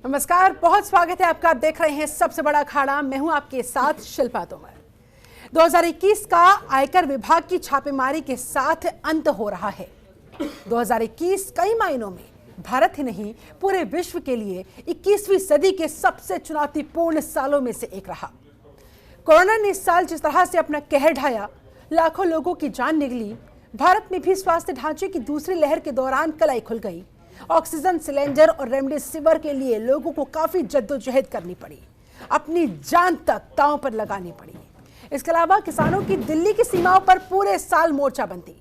नमस्कार, बहुत स्वागत है आपका। आप देख रहे हैं सबसे बड़ा अखाड़ा। मैं हूं आपके साथ शिल्पा तोमर। 2021 का आयकर विभाग की छापेमारी के साथ अंत हो रहा है। 2021 कई मायनों में भारत ही नहीं पूरे विश्व के लिए 21वीं सदी के सबसे चुनौतीपूर्ण सालों में से एक रहा। कोरोना ने इस साल जिस तरह से अपना कहर ढाया, लाखों लोगों की जान निकली। भारत में भी स्वास्थ्य ढांचे की दूसरी लहर के दौरान कलाई खुल गई। ऑक्सीजन सिलेंडर और रेमडेसिविर के लिए लोगों को काफी जद्दोजहद करनी पड़ी, अपनी जान तक दांव पर लगानी पड़ी। इसके अलावा किसानों की दिल्ली की सीमाओं पर पूरे साल मोर्चाबंदी,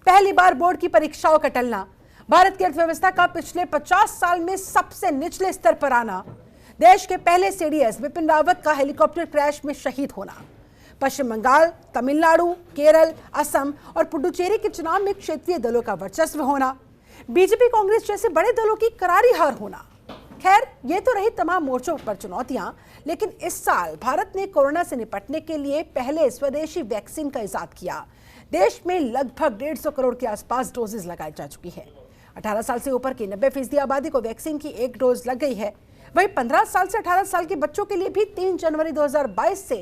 पहली बार बोर्ड की परीक्षाओं का टलना, भारत की अर्थव्यवस्था का पिछले 50 साल में सबसे निचले स्तर पर आना, देश के पहले सीडीएस विपिन रावत का हेलीकॉप्टर क्रैश में शहीद होना, पश्चिम बंगाल, तमिलनाडु, केरल, असम और पुडुचेरी के चुनाव में क्षेत्रीय दलों का वर्चस्व होना, बीजेपी कांग्रेस जैसे बड़े दलों की करारी हार होना। खैर, ये तो रही तमाम मोर्चों पर चुनौतियां, लेकिन इस साल भारत ने कोरोना से निपटने के लिए पहले स्वदेशी वैक्सीन का इजाद किया। देश में लगभग 150 करोड़ के आसपास डोजेज लगाई जा चुकी है। 18 साल से ऊपर की 90% आबादी को वैक्सीन की एक डोज लग गई है। वहीं 15 साल से 18 साल के बच्चों के लिए भी 3 जनवरी 2022 से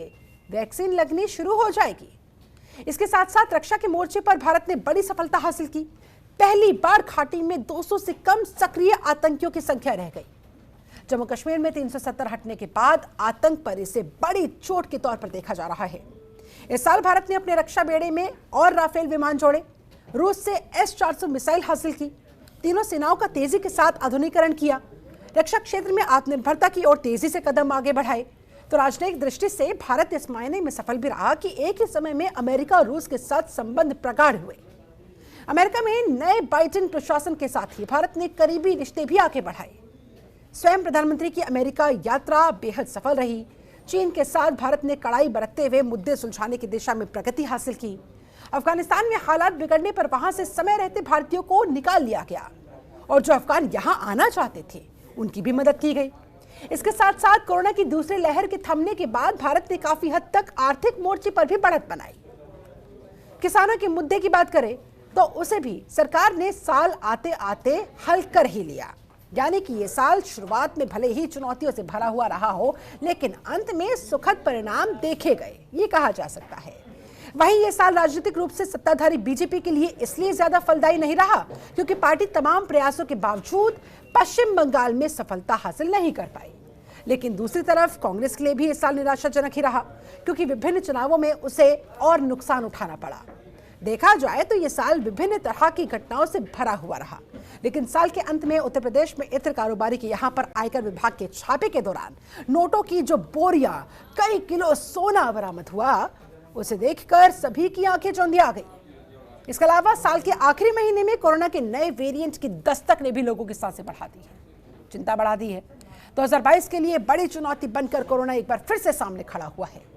वैक्सीन लगनी शुरू हो जाएगी। इसके साथ साथ रक्षा के मोर्चे पर भारत ने बड़ी सफलता हासिल की। पहली बार घाटी में 200 से कम सक्रिय आतंकियों की संख्या रह गई। जम्मू कश्मीर में 370 हटने के बाद आतंक पर इसे बड़ी चोट के तौर पर देखा जा रहा है। इस साल भारत ने अपने रक्षा बेड़े में और राफेल विमान जोड़े, रूस से S-400 मिसाइल हासिल की, तीनों सेनाओं का तेजी के साथ आधुनिकीकरण किया, रक्षा क्षेत्र में आत्मनिर्भरता की ओर तेजी से कदम आगे बढ़ाए। तो राजनयिक दृष्टि से भारत इस मायने में सफल भी रहा कि एक ही समय में अमेरिका और रूस के साथ संबंध प्रगाढ़ हुए। अमेरिका में नए बाइडेन प्रशासन के साथ ही भारत ने करीबी रिश्ते भी आगे बढ़ाए। स्वयं प्रधानमंत्री की अमेरिका यात्रा बेहद सफल रही। चीन के साथ भारत ने कड़ाई बरतते हुए मुद्दे सुलझाने की दिशा में प्रगति हासिल की। अफगानिस्तान में हालात बिगड़ने पर वहां से समय रहते भारतीयों को निकाल लिया गया और जो अफगान यहां आना चाहते थे उनकी भी मदद की गई। इसके साथ साथ कोरोना की दूसरी लहर के थमने के बाद भारत ने काफी हद तक आर्थिक मोर्चे पर भी बढ़त बनाई। किसानों के मुद्दे की बात करें तो उसे भी सरकार ने साल आते आते हल कर ही लिया। यानी कि ये साल शुरुआत में भले ही चुनौतियों से भरा हुआ रहा हो, लेकिन अंत में सुखद परिणाम देखे गए, ये कहा जा सकता है। वहीं ये साल राजनीतिक रूप से सत्ताधारी बीजेपी के लिए इसलिए ज्यादा फलदायी नहीं रहा क्योंकि पार्टी तमाम प्रयासों के बावजूद पश्चिम बंगाल में सफलता हासिल नहीं कर पाई। लेकिन दूसरी तरफ कांग्रेस के लिए भी इस साल निराशाजनक ही रहा क्योंकि विभिन्न चुनावों में उसे और नुकसान उठाना पड़ा। देखा जाए तो ये साल विभिन्न तरह की घटनाओं से भरा हुआ रहा, लेकिन साल के अंत में उत्तर प्रदेश में इत्र कारोबारी के यहाँ पर आयकर विभाग के छापे के दौरान नोटों की जो बोरियां, कई किलो सोना बरामद हुआ, उसे देखकर सभी की आंखें चौंधिया गई। इसके अलावा साल के आखिरी महीने में कोरोना के नए वेरिएंट की दस्तक ने भी लोगों की सांसें बढ़ा दी है, चिंता बढ़ा दी है। 2022 के लिए बड़ी चुनौती बनकर कोरोना एक बार फिर से सामने खड़ा हुआ है।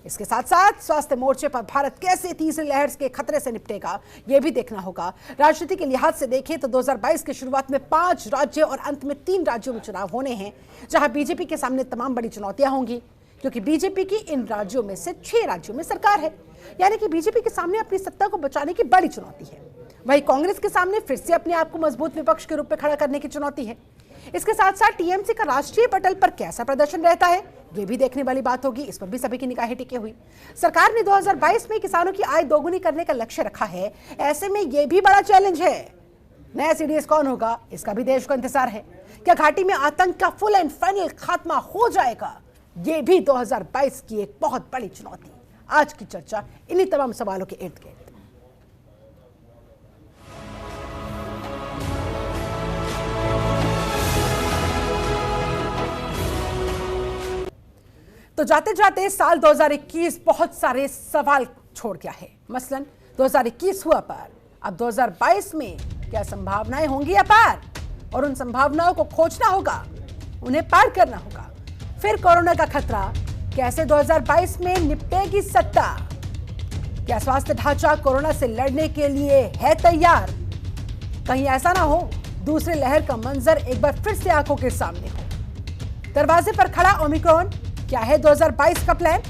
इसके साथ साथ स्वास्थ्य मोर्चे पर भारत कैसे तीसरी लहर के खतरे से निपटेगा, यह भी देखना होगा। राजनीति के लिहाज से देखें तो 2022 की शुरुआत में 5 राज्य और अंत में 3 राज्यों में चुनाव होने हैं, जहां बीजेपी के सामने तमाम बड़ी चुनौतियां होंगी क्योंकि बीजेपी की इन राज्यों में से 6 राज्यों में सरकार है। यानी कि बीजेपी के सामने अपनी सत्ता को बचाने की बड़ी चुनौती है। वहीं कांग्रेस के सामने फिर से अपने आप को मजबूत विपक्ष के रूप में खड़ा करने की चुनौती है। इसके साथ साथ टीएमसी का राष्ट्रीय पटल पर कैसा प्रदर्शन रहता है, ये भी देखने वाली बात होगी। इस पर भी सभी की निगाहें टिकी हुई। सरकार ने 2022 में किसानों की आय दोगुनी करने का लक्ष्य रखा है। ऐसे में यह भी बड़ा चैलेंज है। नया सीडीएस कौन होगा, इसका भी देश को इंतजार है। क्या घाटी में आतंक का फुल एंड फाइनल खात्मा हो जाएगा, ये भी 2022 की एक बहुत बड़ी चुनौती। आज की चर्चा इन्हीं तमाम सवालों के इर्द गिर्द। तो जाते जाते साल 2021 बहुत सारे सवाल छोड़ गया है। मसलन 2021 हुआ पार, अब 2022 में क्या संभावनाएं होंगी अपार, और उन संभावनाओं को खोजना होगा, उन्हें पार करना होगा। फिर कोरोना का खतरा, कैसे 2022 में निपटेगी सत्ता? क्या स्वास्थ्य ढांचा कोरोना से लड़ने के लिए है तैयार? कहीं ऐसा ना हो दूसरी लहर का मंजर एक बार फिर से आंखों के सामने हो। दरवाजे पर खड़ा ओमिक्रॉन, क्या है 2022 का प्लान?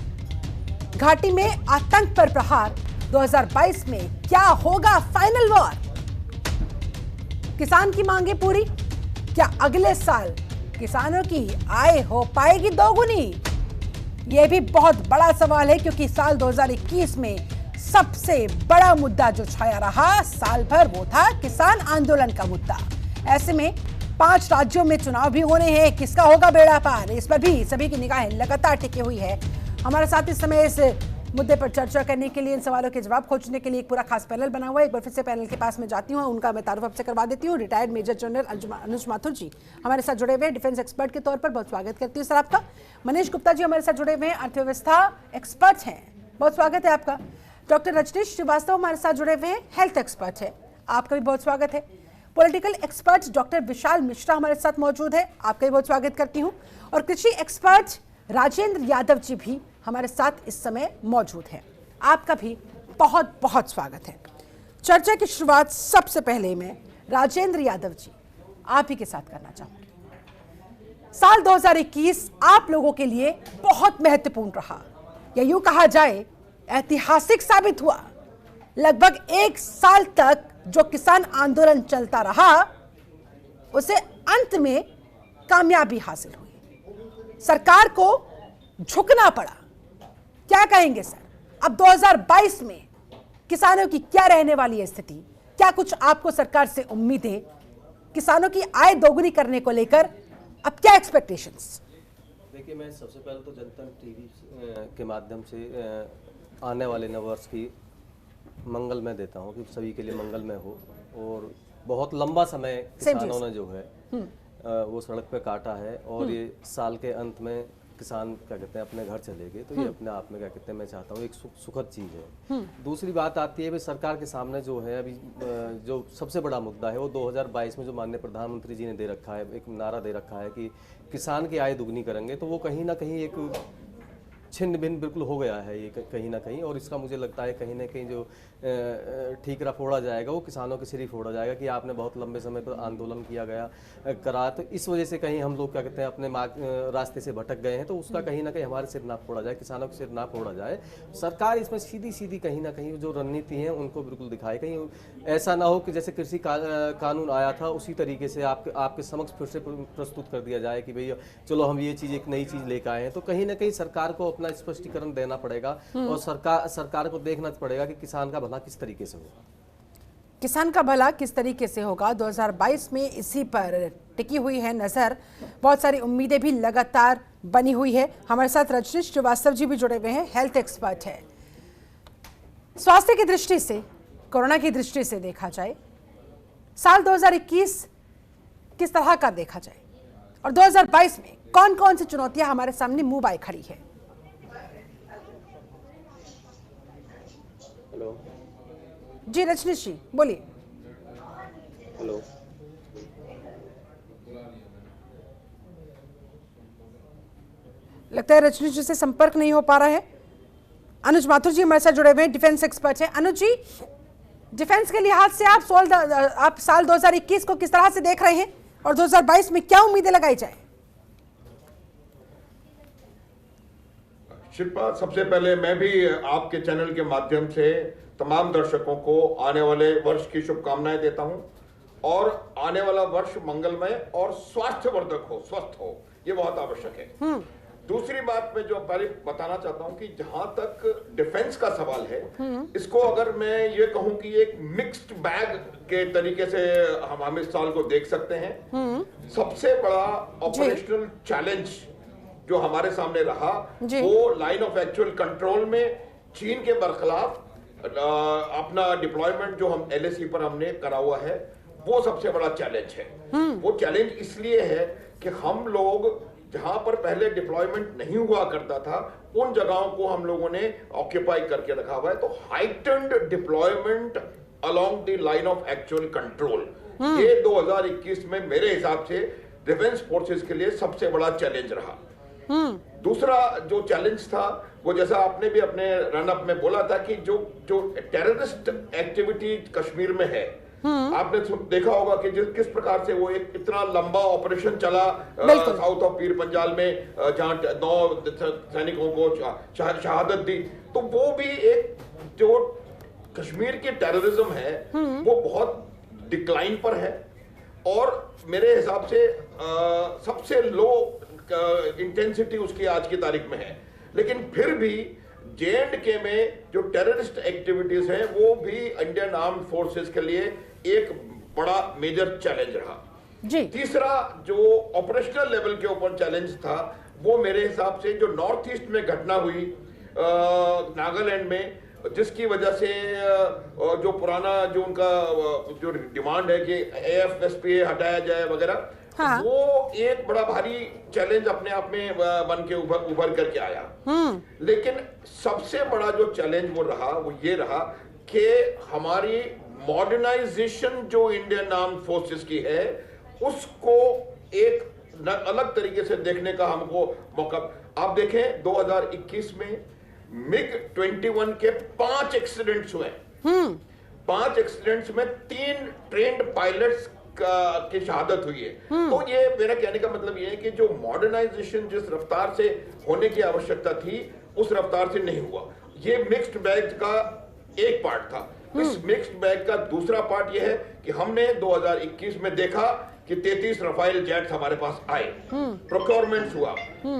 घाटी में आतंक पर प्रहार, 2022 में क्या होगा फाइनल वॉर? किसान की मांगे पूरी, क्या अगले साल किसानों की आय हो पाएगी दोगुनी? यह भी बहुत बड़ा सवाल है, क्योंकि साल 2021 में सबसे बड़ा मुद्दा जो छाया रहा साल भर वो था किसान आंदोलन का मुद्दा। ऐसे में 5 राज्यों में चुनाव भी होने हैं, किसका होगा बेड़ा पार, इस पर भी सभी की निगाहें लगातार टिकी हुई है। हमारे साथ इस समय इस मुद्दे पर चर्चा करने के लिए, इन सवालों के जवाब खोजने के लिए एक पूरा खास पैनल बना हुआ है। एक बार फिर से पैनल के पास में जाती हूँ, उनका मैं तारुफ आपसे करवा देती हूँ। रिटायर्ड मेजर जनरल अनुज माथुर जी हमारे साथ जुड़े हुए हैं, डिफेंस एक्सपर्ट के तौर पर, बहुत स्वागत करती हूँ सर आपका। मनीष गुप्ता जी हमारे साथ जुड़े हुए हैं, अर्थव्यवस्था एक्सपर्ट हैं, बहुत स्वागत है आपका। डॉक्टर रजनीश श्रीवास्तव हमारे साथ जुड़े हुए हैं, हेल्थ एक्सपर्ट है, आपका भी बहुत स्वागत है। Political expert doctor Vishal Mishra हमारे साथ मौजूद है, आपका भी बहुत स्वागत करती हूँ। और कृषि एक्सपर्ट राजेंद्र यादव जी भी हमारे साथ इस समय मौजूद हैं, आपका भी बहुत बहुत स्वागत है। चर्चा की शुरुआत सबसे पहले मैं राजेंद्र यादव जी आप ही के साथ करना चाहूंगी। साल 2021 आप लोगों के लिए बहुत महत्वपूर्ण रहा, या यूं कहा जाए ऐतिहासिक साबित हुआ। लगभग 1 साल तक जो किसान आंदोलन चलता रहा उसे अंत में कामयाबी हासिल हुई, सरकार को झुकना पड़ा। क्या कहेंगे सर, अब 2022 में किसानों की क्या रहने वाली है स्थिति? क्या कुछ आपको सरकार से उम्मीदें किसानों की आय दोगुनी करने को लेकर, अब क्या एक्सपेक्टेशंस? देखिए, मैं सबसे पहले तो जनता टीवी के माध्यम से आने वाले नववर्ष की मंगलमय देता हूँ कि सभी के लिए मंगलमय हो। और बहुत लंबा समय किसानों ने जो है वो सड़क पे काटा है, और ये साल के अंत में किसान क्या कहते हैं अपने घर चले गए, तो ये अपने आप में क्या कहते हैं मैं चाहता हूँ एक सुखद चीज़ है। दूसरी बात आती है भाई सरकार के सामने जो है अभी जो सबसे बड़ा मुद्दा है वो 2022 में जो माननीय प्रधानमंत्री जी ने दे रखा है, एक नारा दे रखा है कि किसान की आय दुगनी करेंगे, तो वो कहीं ना कहीं एक छिन्न भिन्न बिल्कुल हो गया है ये कहीं ना कहीं। और इसका मुझे लगता है कहीं ना कहीं जो ठीकरा फोड़ा जाएगा वो किसानों के सिर ही फोड़ा जाएगा कि आपने बहुत लंबे समय पर आंदोलन किया गया करा, तो इस वजह से कहीं हम लोग क्या कहते हैं अपने रास्ते से भटक गए हैं, तो उसका कहीं ना कहीं हमारे सिर ना फोड़ा जाए, किसानों के सिर ना फोड़ा जाए। सरकार इसमें सीधी सीधी कहीं ना कहीं जो रणनीति है उनको बिल्कुल दिखाए, कहीं ऐसा ना हो कि जैसे कृषि कानून आया था उसी तरीके से आपके समक्ष फिर से प्रस्तुत कर दिया जाए कि भैया चलो हम ये चीज़ एक नई चीज़ लेकर आए हैं। तो कहीं ना कहीं सरकार को अपना स्पष्टीकरण देना पड़ेगा, और सरकार को देखना पड़ेगा कि किसान का भला किस तरीके से होगा। किसान का भला किस तरीके से होगा 2022 में, इसी पर टिकी हुई है नजर। बहुत सारी उम्मीदें भी लगातार बनी हुई है। हमारे साथ रजनीश श्रीवास्तव जी भी जुड़े हुए हैं, हेल्थ एक्सपर्ट है। स्वास्थ्य की दृष्टि से, कोरोना की दृष्टि से देखा जाए, साल 2021 किस तरह का देखा जाए, और 2022 में कौन कौन सी चुनौतियां हमारे सामने मुंह बाय खड़ी है? हेलो जी रजनीश जी बोलिए। हेलो, लगता है रजनीश जी से संपर्क नहीं हो पा रहा है। अनुज माथुर जी हमारे साथ जुड़े हुए हैं, डिफेंस एक्सपर्ट हैं। अनुज जी, डिफेंस के लिहाज से आप साल 2021 को किस तरह से देख रहे हैं, और 2022 में क्या उम्मीदें लगाई जाए? शिल्पा, सबसे पहले मैं भी आपके चैनल के माध्यम से तमाम दर्शकों को आने वाले वर्ष की शुभकामनाएं देता हूं, और आने वाला वर्ष मंगलमय और स्वास्थ्यवर्धक हो, स्वस्थ हो, ये बहुत आवश्यक है। दूसरी बात मैं जो पहले बताना चाहता हूं कि जहां तक डिफेंस का सवाल है, इसको अगर मैं ये कहूं कि एक मिक्स्ड बैग के तरीके से हम इस साल को देख सकते हैं। सबसे बड़ा ऑपरेशनल चैलेंज जो हमारे सामने रहा वो लाइन ऑफ एक्चुअल कंट्रोल में चीन के बरखिलाफ अपना डिप्लॉयमेंट जो हम LAC पर हमने करा हुआ है, वो सबसे बड़ा चैलेंज है। वो चैलेंज इसलिए है कि हम लोग जहां पर पहले डिप्लॉयमेंट नहीं हुआ करता था उन जगहों को हम लोगों ने ऑक्यूपाई करके रखा हुआ है। तो heightened deployment along the line of actual control, ये 2021 में मेरे हिसाब से डिफेंस फोर्सेस के लिए सबसे बड़ा चैलेंज रहा। दूसरा जो चैलेंज था वो, जैसा आपने भी अपने रनअप में बोला था कि जो टेररिस्ट एक्टिविटी कश्मीर में है, आपने देखा होगा कि किस प्रकार से वो एक इतना लंबा ऑपरेशन चला साउथ ऑफ पीर पंजाल में, जहां 9 सैनिकों को शहादत दी। तो वो भी एक जो कश्मीर की टेररिज्म है वो बहुत डिक्लाइन पर है, और मेरे हिसाब से सबसे लो इंटेंसिटी उसकी आज की तारीख में है। लेकिन फिर भी J&K में जो टेररिस्ट एक्टिविटीज हैं वो भी इंडियन आर्म्ड फोर्सेस के लिए एक बड़ा मेजर चैलेंज रहा जी। तीसरा जो ऑपरेशनल लेवल के ऊपर चैलेंज था वो मेरे हिसाब से जो नॉर्थ ईस्ट में घटना हुई नागालैंड में, जिसकी वजह से जो पुराना जो उनका जो डिमांड है कि AFSPA हटाया जाए वगैरह, हाँ। वो एक बड़ा भारी चैलेंज अपने आप में बन के उभर करके आया। लेकिन सबसे बड़ा जो चैलेंज वो रहा वो ये रहा कि हमारी मॉडर्नाइजेशन जो इंडियन आर्म्ड फोर्सेस की है उसको एक अलग तरीके से देखने का हमको मौका। आप देखें 2021 में MiG-21 के 5 एक्सीडेंट्स हुए। 5 एक्सीडेंट्स में 3 ट्रेंड पायलट्स की शहादत हुई है। तो ये मेरा कहने का मतलब ये है कि जो मॉडर्नाइजेशन जिस रफ्तार से होने की आवश्यकता थी उस रफ्तार से नहीं हुआ। ये मिक्स्ड बैग का एक पार्ट था। इस मिक्स्ड बैग का दूसरा पार्ट यह है कि हमने 2021 में देखा कि 33 रफाइल जेट्स हमारे पास आए, प्रोक्योरमेंट हुआ,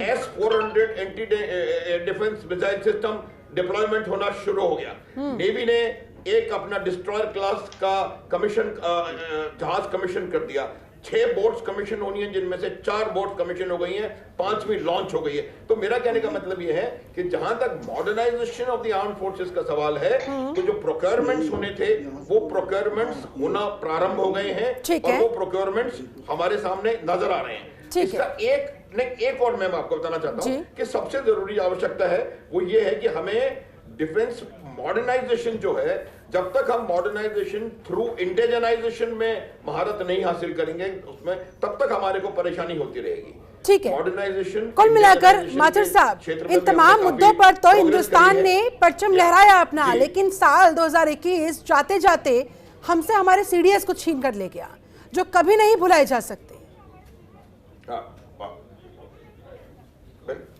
S-400 anti defence missile system deployment होना शुरू हो गया। नेवी ने एक अपना डिस्ट्रॉयर क्लास का कमीशन जहाज कमीशन कर दिया। 6 बोट्स कमीशन होनी है जिनमें से 4 बोट्स कमीशन हो गई हैं, 5वीं लॉन्च हो गई है। तो मेरा कहने का मतलब यह है कि जहां तक modernisation of the armed forces का सवाल है तो जो प्रोक्योरमेंट्स होने थे वो प्रोक्योरमेंट्स होना प्रारंभ हो गए हैं और वो प्रोक्योरमेंट्स हमारे सामने नजर आ रहे हैं। इसका एक और मैं आपको बताना चाहता हूं कि सबसे जरूरी आवश्यकता है वो ये है कि हमें डिफेंस मॉडर्नाइजेशन जो है, जब तक हम मॉडर्नाइजेशन थ्रू इंडिजनाइजेशन में महारत नहीं हासिल करेंगे उसमें तब तक हमारे को परेशानी होती रहेगी। ठीक है, मॉडर्नाइजेशन कुल मिलाकर माथुर साहब इन तमाम मुद्दों पर तो हिंदुस्तान ने परचम लहराया अपना, लेकिन साल 2021 जाते जाते हमसे हमारे CDS को छीन कर ले गया जो कभी नहीं भुलाए जा सकते।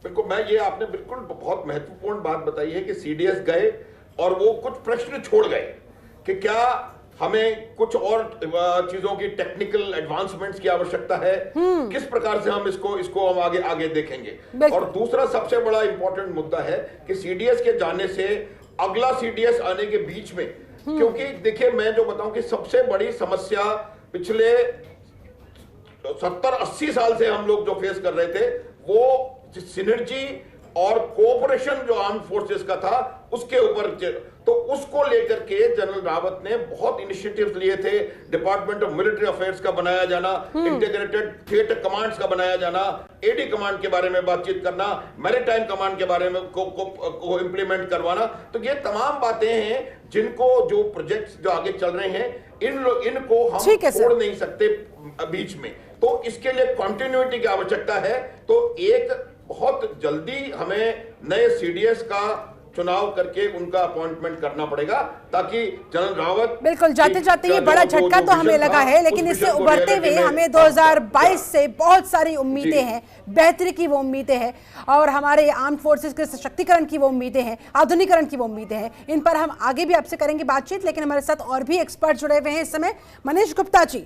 बिल्कुल, मैं ये आपने बिल्कुल बहुत महत्वपूर्ण बात बताई है कि CDS गए और वो कुछ प्रश्न छोड़ गए कि क्या हमें कुछ और चीजों की टेक्निकल एडवांसमेंट्स की आवश्यकता है, किस प्रकार से हम इसको हम आगे देखेंगे। और दूसरा सबसे बड़ा इंपॉर्टेंट मुद्दा है कि CDS के जाने से अगला CDS आने के बीच में, क्योंकि देखिए मैं जो बताऊं कि सबसे बड़ी समस्या पिछले 70-80 साल से हम लोग जो फेस कर रहे थे वो सिनर्जी और कोऑपरेशन जो आर्म्ड फोर्सेस का था उसके ऊपर, तो उसको लेकर के जनरल रावत ने बहुत इनिशिएटिव्स लिए थे। डिपार्टमेंट ऑफ मिलिट्री अफेयर्स का बनाया जाना, इंटीग्रेटेड थिएटर कमांड्स का बनाया जाना, AD कमांड के बारे में बातचीत करना, मैरीटाइम कमांड के बारे में को इंप्लीमेंट करवाना। तो ये तमाम बातें हैं जिनको जो प्रोजेक्ट्स जो आगे चल रहे हैं इनको हम छोड़ नहीं सकते बीच में। तो इसके लिए कंटिन्यूटी की आवश्यकता है। तो एक बहुत जल्दी हमें नए CDS का चुनाव करके उनका अपॉइंटमेंट करना पड़ेगा ताकि जनरल रावत, बिल्कुल जाते जाते ये बड़ा झटका तो हमें लगा है, लेकिन इससे उभरते हुए हमें 2022 से बहुत सारी उम्मीदें हैं, बेहतरी की वो उम्मीदें हैं और हमारे आर्म्ड फोर्सेस के सशक्तिकरण की वो उम्मीदें हैं, आधुनिकरण की वो उम्मीदें हैं। इन पर हम आगे भी आपसे करेंगे बातचीत, लेकिन हमारे साथ और भी एक्सपर्ट जुड़े हुए हैं इस समय। मनीष गुप्ता जी,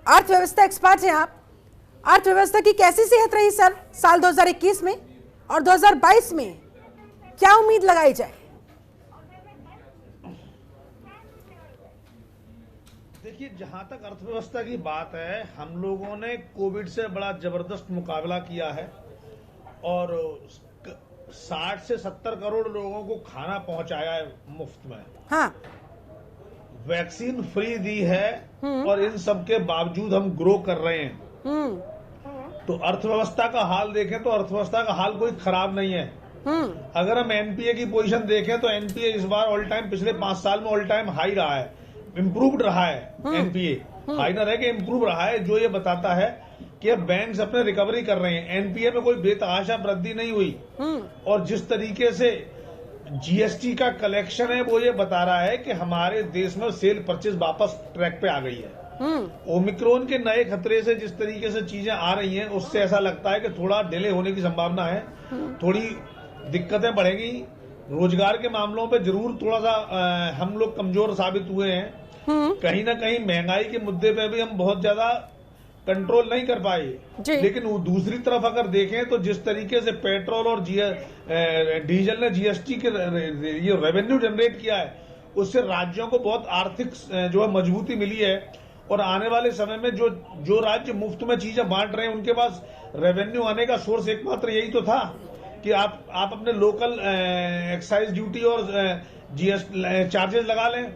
अर्थव्यवस्था एक्सपर्ट हैं आप। अर्थव्यवस्था की कैसी सेहत रही सर साल 2021 में और 2022 में, क्या उम्मीद लगाई जाए? देखिए, जहां तक अर्थव्यवस्था की बात है, हम लोगों ने कोविड से बड़ा जबरदस्त मुकाबला किया है और 60 से 70 करोड़ लोगों को खाना पहुंचाया है मुफ्त में। हाँ, वैक्सीन फ्री दी है और इन सब के बावजूद हम ग्रो कर रहे हैं। तो अर्थव्यवस्था का हाल देखें तो अर्थव्यवस्था का हाल कोई खराब नहीं है। अगर हम एनपीए की पोजीशन देखें तो एनपीए इस बार ऑल टाइम, पिछले 5 साल में ऑल टाइम हाई रहा है, इम्प्रूव्ड रहा है। एनपीए हाई न रह के इम्प्रूव रहा है, जो ये बताता है कि अब बैंक्स अपने रिकवरी कर रहे हैं। एनपीए में कोई बेतहाशा वृद्धि नहीं हुई और जिस तरीके से जीएसटी का कलेक्शन है वो ये बता रहा है कि हमारे देश में सेल परचेज वापस ट्रैक पे आ गई है। ओमिक्रॉन के नए खतरे से जिस तरीके से चीजें आ रही हैं उससे ऐसा लगता है कि थोड़ा डिले होने की संभावना है, थोड़ी दिक्कतें बढ़ेंगी। रोजगार के मामलों पे जरूर थोड़ा सा हम लोग कमजोर साबित हुए हैं, कहीं ना कहीं महंगाई के मुद्दे पे भी हम बहुत ज्यादा कंट्रोल नहीं कर पाए। लेकिन वो दूसरी तरफ अगर देखें तो जिस तरीके से पेट्रोल और डीजल ने जीएसटी के ये रेवेन्यू जनरेट किया है, उससे राज्यों को बहुत आर्थिक जो है मजबूती मिली है। और आने वाले समय में जो राज्य मुफ्त में चीजें बांट रहे हैं, उनके पास रेवेन्यू आने का सोर्स एकमात्र यही तो था कि आप अपने लोकल एक्साइज ड्यूटी और जीएसटी चार्जेस लगा लें।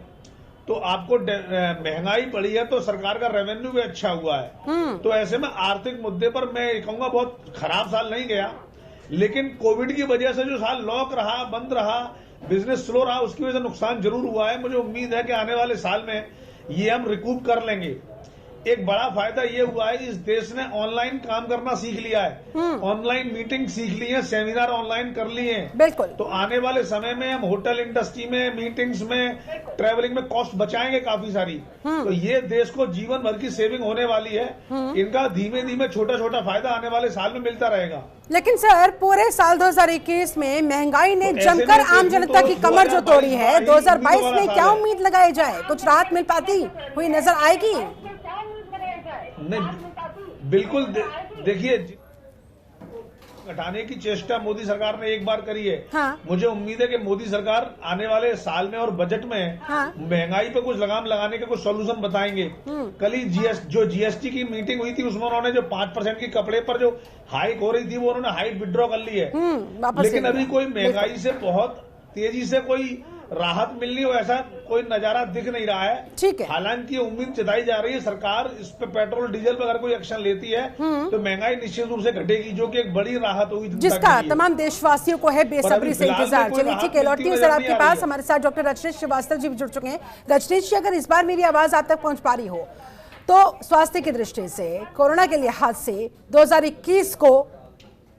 तो आपको महंगाई पड़ी है तो सरकार का रेवेन्यू भी अच्छा हुआ है। तो ऐसे में आर्थिक मुद्दे पर मैं कहूंगा बहुत खराब साल नहीं गया, लेकिन कोविड की वजह से जो साल लॉक रहा, बंद रहा, बिजनेस स्लो रहा, उसकी वजह से नुकसान जरूर हुआ है। मुझे उम्मीद है कि आने वाले साल में ये हम रिकूप कर लेंगे। एक बड़ा फायदा ये हुआ है, इस देश ने ऑनलाइन काम करना सीख लिया है, ऑनलाइन मीटिंग सीख ली है, सेमिनार ऑनलाइन कर लिए हैं। बिल्कुल। तो आने वाले समय में हम होटल इंडस्ट्री में, मीटिंग्स में, ट्रैवलिंग में कॉस्ट बचाएंगे काफी सारी। तो ये देश को जीवन भर की सेविंग होने वाली है। इनका धीमे धीमे छोटा छोटा फायदा आने वाले साल में मिलता रहेगा। लेकिन सर, पूरे साल 2021 में महंगाई ने जमकर आम जनता की कमर जो तोड़ी है, 2022 में क्या उम्मीद लगाई जाए? कुछ राहत मिल पाती हुई नजर आएगी? नहीं, बिल्कुल। देखिए, घटाने की चेष्टा मोदी सरकार ने एक बार करी है। हाँ। मुझे उम्मीद है कि मोदी सरकार आने वाले साल में और बजट में महंगाई पे कुछ लगाम लगाने के कुछ सॉल्यूशन बताएंगे। कल ही जो जीएसटी की मीटिंग हुई थी, उसमें उन्होंने जो 5% की कपड़े पर जो हाइक हो रही थी, वो उन्होंने हाइक विड्रॉ कर ली है। लेकिन अभी कोई महंगाई से बहुत तेजी से कोई राहत मिलनी हो ऐसा कोई नजारा दिख नहीं रहा है। ठीक है। हालांकि उम्मीद जताई जा रही है सरकार इस पे पेट्रोल डीजल पर अगर कोई एक्शन लेती है तो महंगाई निश्चित रूप से घटेगी, जो कि एक बड़ी राहत होगी, जिसका तमाम देशवासियों को है बेसब्री से इंतजार। चलिए ठीक है, लौटती हूँ सर आपके पास। हमारे साथ डॉक्टर रजनीश श्रीवास्तव जी भी जुड़ चुके हैं। रजनीश जी, अगर इस बार मेरी आवाज आप तक पहुंच पा रही हो तो स्वास्थ्य की दृष्टि से, कोरोना के लिहाज से 2021 को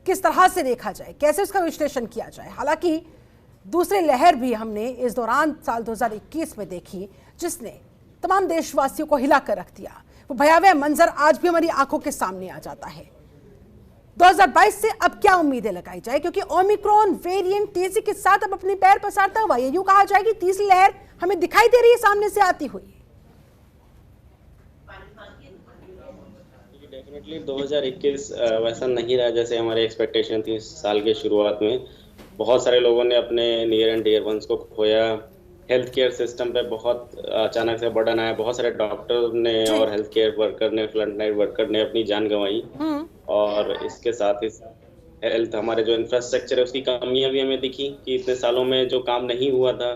किस तरह से देखा जाए, कैसे उसका विश्लेषण किया जाए? हालांकि दूसरी लहर भी हमने इस दौरान साल 2021 में देखी, जिसने तमाम देशवासियों को हिला कर रख दिया। वो भयावह मंजर आज भी हमारी आंखों के सामने आ जाता है। 2022 से अब क्या उम्मीदें लगाई जाए, क्योंकि ओमिक्रॉन वेरिएंट तेजी के साथ अब अपने पैर पसारता हुआ, ये यूं कहा जाए कि तीसरी लहर हमें दिखाई दे रही है सामने से आती हुई। डेफिनेटली 2021 वैसा नहीं रहा जैसे हमारी एक्सपेक्टेशन थी। साल के शुरुआत में बहुत सारे लोगों ने अपने नियर एंड डियर वंस को खोया। हेल्थ केयर सिस्टम पे बहुत अचानक से बर्डन आया। बहुत सारे डॉक्टर ने और हेल्थ केयर वर्कर ने, फ्रंट लाइन वर्कर ने अपनी जान गंवाई। और इसके साथ ही हेल्थ, हमारे जो इंफ्रास्ट्रक्चर है उसकी कमियां भी हमें दिखी कि इतने सालों में जो काम नहीं हुआ था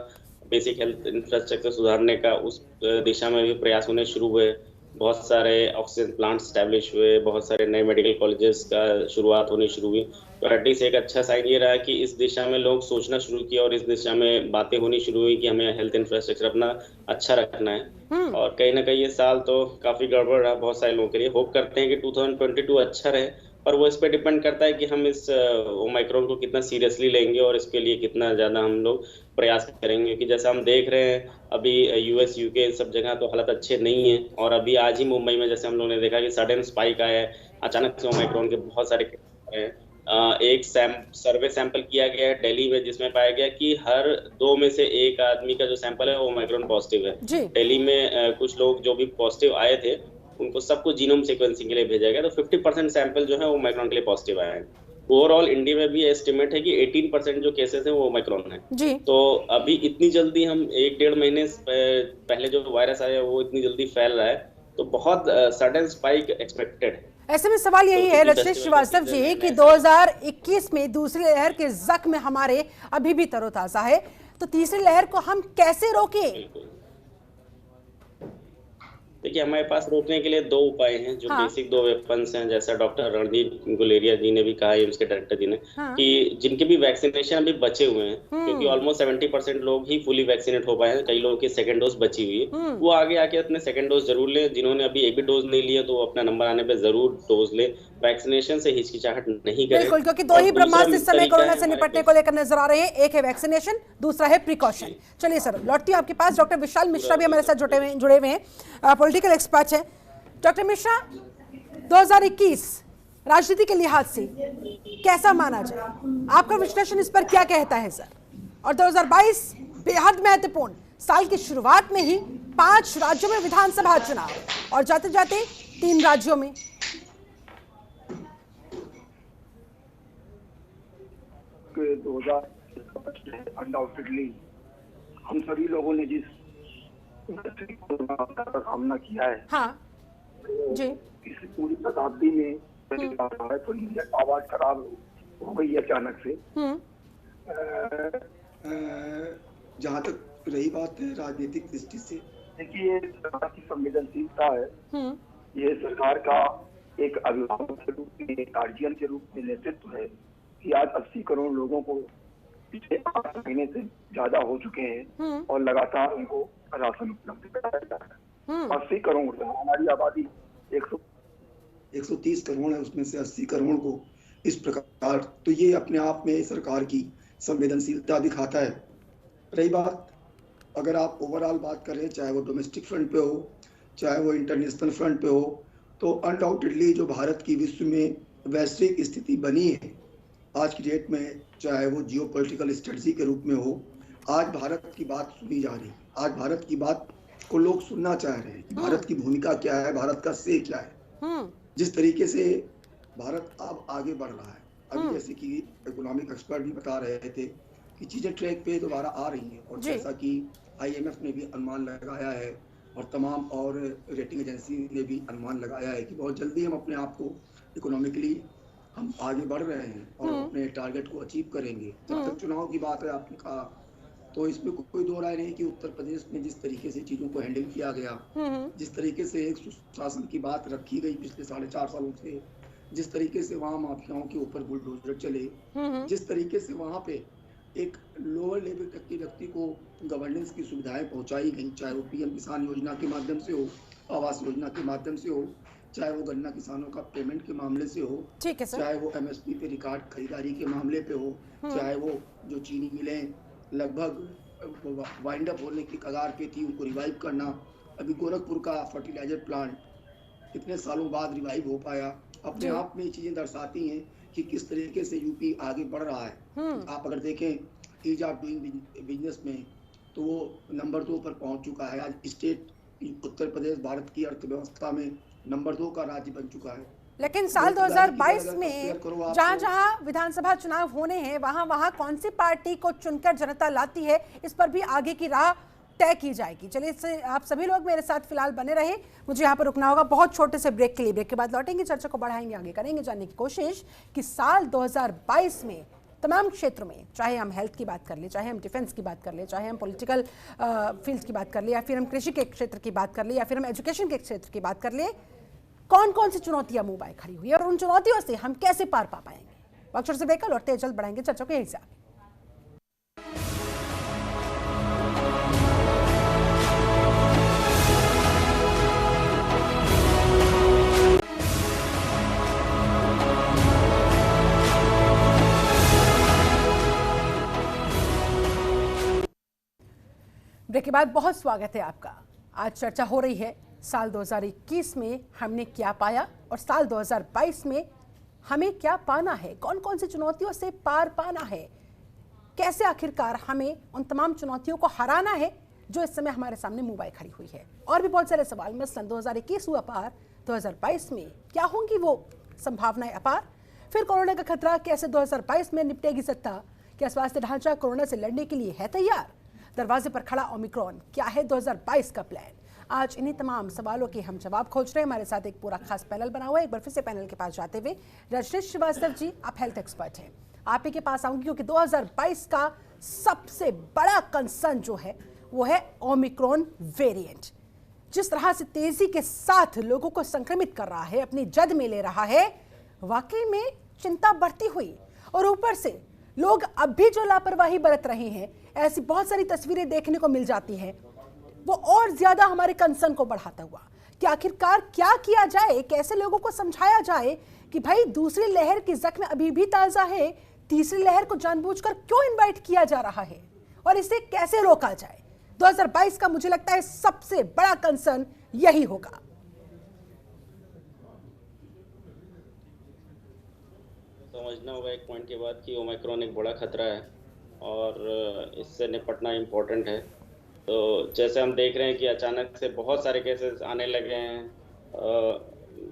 बेसिक हेल्थ इंफ्रास्ट्रक्चर सुधारने का, उस दिशा में भी प्रयास होने शुरू हुए। बहुत सारे ऑक्सीजन प्लांट स्टैब्लिश हुए, बहुत सारे नए मेडिकल कॉलेजेस का शुरुआत होनी शुरू हुई। तो एटली से एक अच्छा साइन ये रहा कि इस दिशा में लोग सोचना शुरू किया और इस दिशा में बातें होनी शुरू हुई कि हमें हेल्थ इंफ्रास्ट्रक्चर अपना अच्छा रखना है। और कहीं ना कहीं ये साल तो काफी गड़बड़ रहा बहुत सारे लोगों के लिए। होप करते हैं कि 2022 अच्छा रहे, पर वो इस पे डिपेंड करता है कि हम इस ओमाइक्रॉन को कितना सीरियसली लेंगे और इसके लिए कितना ज़्यादा हम लोग प्रयास करेंगे। क्योंकि जैसा हम देख रहे हैं अभी यूएस, यूके, सब जगह तो हालत अच्छे नहीं है। और अभी आज ही मुंबई में जैसे हम लोगों ने देखा कि सडन स्पाइक आया है, अचानक से ओमाइक्रॉन के बहुत सारे केस हैं। एक सर्वे सैंपल किया गया है दिल्ली में, जिसमें पाया गया कि हर 2 में से 1 आदमी का जो सैंपल है वो ओमाइक्रॉन पॉजिटिव है। दिल्ली में कुछ लोग जो भी पॉजिटिव आए थे उनको सबको जीनोम सीक्वेंसिंग के लिए भेजा गया, तो 50% सैंपल जो है वो ओमाइक्रॉन के लिए पॉजिटिव आए हैं। ओवरऑल इंडिया में भी एस्टिमेट है कि 18% जो केसेस हैं वो ओमाइक्रॉन है जी। तो अभी इतनी जल्दी हम 1-1.5 महीने पहले जो वायरस आया वो इतनी जल्दी फैल रहा है, तो बहुत सडन स्पाइक एक्सपेक्टेड है। ऐसे में सवाल यही है रजनीश श्रीवास्तव जी कि 2021 में दूसरी लहर के जख्म हमारे अभी भी तरोताजा है, तो तीसरी लहर को हम कैसे रोकें? देखिए, हमारे पास रोकने के लिए 2 उपाय हैं जो बेसिक 2 वेपन्स हैं, जैसा डॉक्टर रणदीप गुलेरिया जी ने भी कहा है, उसके डायरेक्टर जी ने कि जिनके भी वैक्सीनेशन अभी बचे हुए हैं, क्योंकि ऑलमोस्ट 70% लोग ही फुली वैक्सीनेट हो पाए हैं, कई लोगों की सेकंड डोज बची हुई है, वो आगे आके अपने सेकंड डोज जरूर लें। जिन्होंने अभी एक भी डोज नहीं लिया तो अपना नंबर आने पर जरूर डोज ले। वैक्सीनेशन से हिचकिचाहट नहीं करें। बिल्कुल, क्योंकि 2 ही ब्रह्मास्त्र इस समय कोरोना से निपटने को लेकर नजर आ रहे हैं, एक है वैक्सीनेशन, दूसरा है प्रिकॉशन। चलिए सर, लौटती हूँ आपके पास। डॉक्टर विशाल मिश्रा भी हमारे साथ जुड़े हुए हैं, पॉलिटिकल एक्सपर्ट हैं। डॉक्टर मिश्रा, 2021 राजनीति के लिहाज से कैसा माना जाए? आपका विश्लेषण इस पर क्या कहता है सर? और 2022 बेहद महत्वपूर्ण, साल की शुरुआत में ही 5 राज्यों में विधानसभा चुनाव और जाते जाते 3 राज्यों में। के 2000 अनडाउटेडली हम सभी लोगों ने जिस का सामना किया है, हाँ जी, इस पूरी शताब्दी में तो इंडिया की आवाज खराब हो गई अचानक से। जहाँ तक रही बात है राजनीतिक दृष्टि से, देखिए सरकार की संवेदनशीलता है, ये सरकार का एक अभिभावक के रूप में, गार्जियन के रूप में नेतृत्व है कि आज 80 करोड़ लोगों को पिछले 8 महीने से ज्यादा हो चुके हैं और लगातार उनको राशन उपलब्ध कराया जा रहा है। 80 करोड़ हमारी आबादी 130 करोड़ है, उसमें से 80 करोड़ को इस प्रकार, तो ये अपने आप में सरकार की संवेदनशीलता दिखाता है। रही बात, अगर आप ओवरऑल बात करें, चाहे वो डोमेस्टिक फ्रंट पे हो, चाहे वो इंटरनेशनल फ्रंट पे हो, तो अनडाउटेडली जो भारत की विश्व में वैश्विक स्थिति बनी है आज की डेट में, चाहे वो जियोपॉलिटिकल स्ट्रेटजी के रूप में हो, आज भारत की बात सुनी जा रही है। आज भारत की बात को लोग सुनना चाह रहे हैं। भारत की भूमिका क्या है, भारत का से क्या है, जिस तरीके से भारत अब आगे बढ़ रहा है। अभी जैसे कि इकोनॉमिक एक्सपर्ट भी बता रहे थे कि चीजें ट्रैक पे दोबारा आ रही हैं, और जैसा कि IMF ने भी अनुमान लगाया है और तमाम और रेटिंग एजेंसी ने भी अनुमान लगाया है कि बहुत जल्दी हम अपने आप को इकोनॉमिकली हम आगे बढ़ रहे हैं और अपने टारगेट को अचीव करेंगे। जब तक चुनाव की बात है, आपने कहा, तो इसमें कोई दो राय नहीं कि उत्तर प्रदेश में जिस तरीके से चीजों को हैंडल किया गया, जिस तरीके से एक सुशासन की बात रखी गई पिछले 4.5 सालों से, जिस तरीके से वहाँ माफियाओं के ऊपर बुलडोजर चले, जिस तरीके से वहाँ पे एक लोअर लेवल तक के व्यक्ति को गवर्नेंस की सुविधाएं पहुंचाई गई, चाहे वो PM किसान योजना के माध्यम से हो, आवास योजना के माध्यम से हो, चाहे वो गन्ना किसानों का पेमेंट के मामले से हो, ठीक है सर, चाहे वो MSP पे रिकॉर्ड खरीदारी के मामले पे हो, चाहे वो जो चीनी मिलें लगभग वाइंड अप होने की कगार पे थी, उनको रिवाइव करना। अभी गोरखपुर का फर्टिलाइजर प्लांट इतने सालों बाद रिवाइव हो पाया। अपने आप में ये चीजें दर्शाती हैं कि किस तरीके से यूपी आगे बढ़ रहा है। आप अगर देखें ईज ऑफ डूइंग बिजनेस में, तो वो नंबर 2 पर पहुंच चुका है। आज स्टेट उत्तर प्रदेश भारत की अर्थव्यवस्था में नंबर 2 का राज्य बन चुका है। लेकिन साल 2022 में जहां जहां विधानसभा चुनाव होने हैं, वहां वहां कौन सी पार्टी को चुनकर जनता लाती है, इस पर भी आगे की राह तय की जाएगी। चलिए, इससे आप सभी लोग मेरे साथ फिलहाल बने रहे, मुझे यहाँ पर रुकना होगा बहुत छोटे से ब्रेक के लिए। ब्रेक के बाद लौटेंगे, चर्चा को बढ़ाएंगे, आगे करेंगे जानने की कोशिश कि साल 2022 में तमाम क्षेत्रों में, चाहे हम हेल्थ की बात कर ले, चाहे हम डिफेंस की बात कर ले, चाहे हम पॉलिटिकल फील्ड की बात कर ले, या फिर हम कृषि के क्षेत्र की बात कर ले, या फिर हम एजुकेशन के क्षेत्र की बात कर ले, कौन कौन सी चुनौतियां मुंह बाय खड़ी हुई है और उन चुनौतियों से हम कैसे पार पा पाएंगे। वक्त से ब्रेक लौटते जल्द बढ़ाएंगे चर्चा को यहीं से आगे। ब्रेक के बाद बहुत स्वागत है आपका। आज चर्चा हो रही है साल 2021 में हमने क्या पाया और साल 2022 में हमें क्या पाना है, कौन कौन सी चुनौतियों से पार पाना है, कैसे आखिरकार हमें उन तमाम चुनौतियों को हराना है जो इस समय हमारे सामने मुंह बाय खड़ी हुई है। और भी बहुत सारे सवाल, मसलन 2021 हुआ पार, 2022 में क्या होंगी वो संभावनाएं अपार, फिर कोरोना का खतरा कैसे 2022 में निपटेगी सत्ता, क्या स्वास्थ्य ढांचा कोरोना से लड़ने के लिए है तैयार, दरवाजे पर खड़ा ओमिक्रॉन, क्या है 2022 का प्लान। आज इन्हीं तमाम सवालों के हम जवाब खोज रहे हैं। हमारे साथ एक पूरा खास पैनल बना हुआ है। एक बार फिर से पैनल के पास जाते हुए, रजनीश श्रीवास्तव जी, आप हेल्थ एक्सपर्ट हैं, आप ही के पास आऊंगी क्योंकि 2022 का सबसे बड़ा कंसर्न जो है वो है ओमिक्रॉन वेरिएंट। जिस तरह से तेजी के साथ लोगों को संक्रमित कर रहा है, अपनी जद में ले रहा है, वाकई में चिंता बढ़ती हुई। और ऊपर से लोग अब भी जो लापरवाही बरत रहे हैं, ऐसी बहुत सारी तस्वीरें देखने को मिल जाती हैं, वो और ज्यादा हमारे कंसर्न को बढ़ाता हुआ कि आखिरकार क्या किया जाए, कैसे लोगों को समझाया जाए कि भाई दूसरी लहर की जख्म अभी भी ताजा है, तीसरी लहर को जानबूझकर क्यों इनवाइट किया जा रहा है और इसे कैसे रोका जाए। 2022 का मुझे लगता है सबसे बड़ा कंसर्न यही होगा। समझना होगा एक पॉइंट के बाद कि ओमिक्रॉन एक बड़ा खतरा है और इससे निपटना इम्पोर्टेंट है। तो जैसे हम देख रहे हैं कि अचानक से बहुत सारे केसेस आने लगे हैं।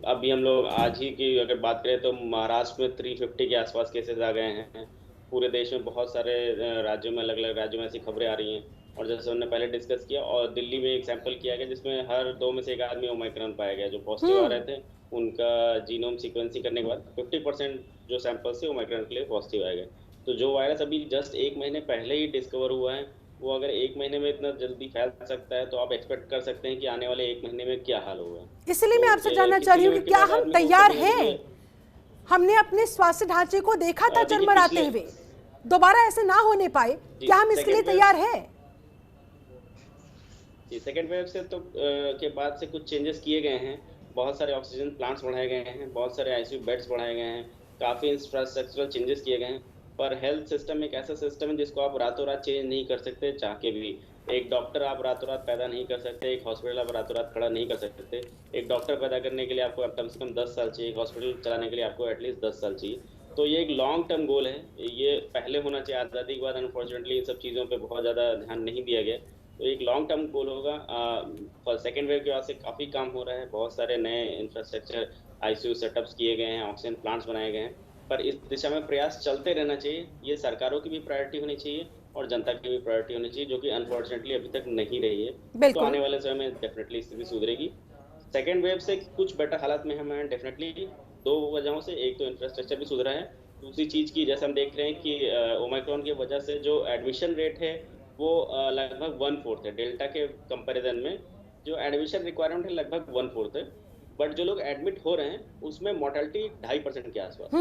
अभी हम लोग आज ही की अगर बात करें तो महाराष्ट्र में 350 के आसपास केसेस आ गए हैं। पूरे देश में बहुत सारे राज्यों में, अलग अलग राज्यों में ऐसी खबरें आ रही हैं। और जैसे हमने पहले डिस्कस किया, और दिल्ली में एक सैंपल किया गया जिसमें हर 2 में से 1 आदमी ओमिक्रॉन पाया गया। जो पॉजिटिव आ रहे थे उनका जीनोम सीक्वेंसिंग करने के बाद 50% जो सैंपल्स थे ओमिक्रॉन के लिए पॉजिटिव आए गए। तो जो वायरस अभी जस्ट 1 महीने पहले ही डिस्कवर हुआ है, वो अगर 1 महीने में इतना जल्दी फैल सकता है, तो आप एक्सपेक्ट कर सकते हैं कि आने वाले 1 महीने में क्या हाल होगा। इसलिए मैं आपसे जानना चाह रही हूँ कि क्या हम तैयार हैं? हमने अपने स्वास्थ्य ढांचे को देखा था चरमराते हुए, दोबारा ऐसे ना होने पाए, क्या हम इसके लिए तैयार हैं? जी, सेकेंड वेव से तो के बाद से कुछ चेंजेस किए गए हैं। बहुत सारे ऑक्सीजन प्लांट्स बढ़ाए गए हैं, बहुत सारे आईसीयू बेड्स बढ़ाए गए हैं, काफ़ी इंफ्रास्ट्रक्चरल चेंजेस किए गए हैं। पर हेल्थ सिस्टम एक ऐसा सिस्टम है जिसको आप रातों रात चेंज नहीं कर सकते चाह के भी। एक डॉक्टर आप रातों रात पैदा नहीं कर सकते, एक हॉस्पिटल आप रातों रात खड़ा नहीं कर सकते। एक डॉक्टर पैदा करने के लिए आपको कम से कम 10 साल चाहिए, एक हॉस्पिटल चलाने के लिए आपको एटलीस्ट 10 साल चाहिए। तो ये एक लॉन्ग टर्म गोल है, ये पहले होना चाहिए। आज़ादी के बाद अनफॉर्चुनेटली इन सब चीज़ों पे बहुत ज़्यादा ध्यान नहीं दिया गया। तो एक लॉन्ग टर्म गोल होगा। सेकेंड वेव के बाद से काफ़ी काम हो रहा है, बहुत सारे नए इंफ्रास्ट्रक्चर आईसीयू सेटअप्स किए गए हैं, ऑक्सीजन प्लांट्स बनाए गए हैं। पर इस दिशा में प्रयास चलते रहना चाहिए। ये सरकारों की भी प्रायोरिटी होनी चाहिए और जनता की भी प्रायोरिटी होनी चाहिए, जो कि अनफॉर्चुनेटली अभी तक नहीं रही है। तो आने वाले समय में डेफिनेटली स्थिति सुधरेगी। सेकेंड वेव से कुछ बेटर हालात में हम हैं डेफिनेटली, 2 वजहों से। एक तो इंफ्रास्ट्रक्चर भी सुधरा है, दूसरी चीज़ की जैसे हम देख रहे हैं कि ओमिक्रॉन की वजह से जो एडमिशन रेट है वो लगभग 1/4 है। डेल्टा के कंपैरिजन में जो एडमिशन रिक्वायरमेंट है लगभग 1/4 है, बट जो लोग एडमिट हो रहे हैं उसमें मोर्टेलिटी 2.5% के आसपास।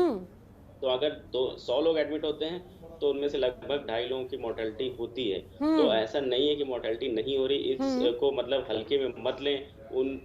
तो अगर 100 लोग एडमिट होते हैं तो उनमें से लगभग 2.5 लोगों की मोर्टेलिटी होती है। तो ऐसा नहीं है कि मोर्टेलिटी नहीं हो रही, इसको मतलब हल्के में मत लें। उन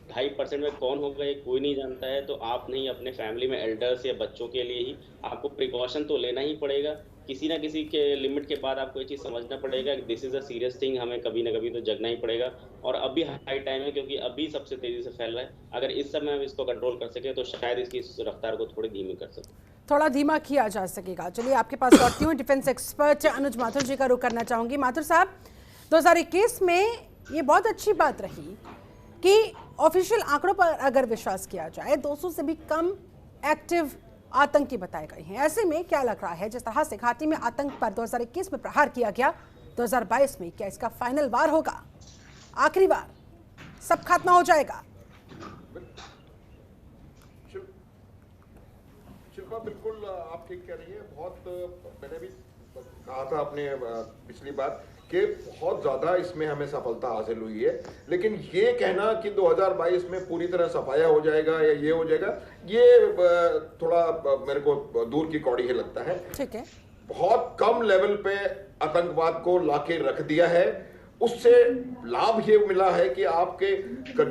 2.5% में कौन होगा ये कोई नहीं जानता है। तो आप नहीं, अपने फैमिली में एल्डर्स या बच्चों के लिए ही आपको प्रिकॉशन तो लेना ही पड़ेगा। किसी ना किसी के लिमिट के बाद आपको ये चीज़ समझना पड़ेगा कि this is a serious thing, हमें कभी ना कभी तो जगना ही पड़ेगा। और अभी हाई टाइम है, क्योंकि अभी सबसे तेज़ी से फैल रहा है। अगर इस समय हम इसको कंट्रोल कर सके तो शायद इसकी रफ्तार को थोड़ी धीमी कर सकें, थोड़ा धीमा किया जा सकेगा। चलिए आपके पास लौटती हूँ, डिफेंस एक्सपर्ट अनुज माथुर जी का रुख करना चाहूँगी। माथुर साहब, 2021 में ये बहुत अच्छी बात रही कि ऑफिशियल आंकड़ों पर अगर विश्वास किया जाए 200 से भी कम एक्टिव आतंकी बताए गए हैं। ऐसे में क्या लग रहा है, जिस तरह से घाटी में आतंक पर 2021 में प्रहार किया गया, 2022 में क्या इसका फाइनल वार होगा, आखिरी वार, सब खात्मा हो जाएगा? शिल्पा, बिल्कुल आप ठीक कह रही है। बहुत मैंने भी कहा था अपने पिछली बार कि बहुत ज़्यादा इसमें हमें सफलता हासिल हुई है, लेकिन ये कहना कि 2022 में पूरी तरह सफाया हो जाएगा या ये हो जाएगा, ये थोड़ा मेरे को दूर की कौड़ी ही लगता है। ठीक है, बहुत कम लेवल पे आतंकवाद को लाके रख दिया है। उससे लाभ ये मिला है कि आपके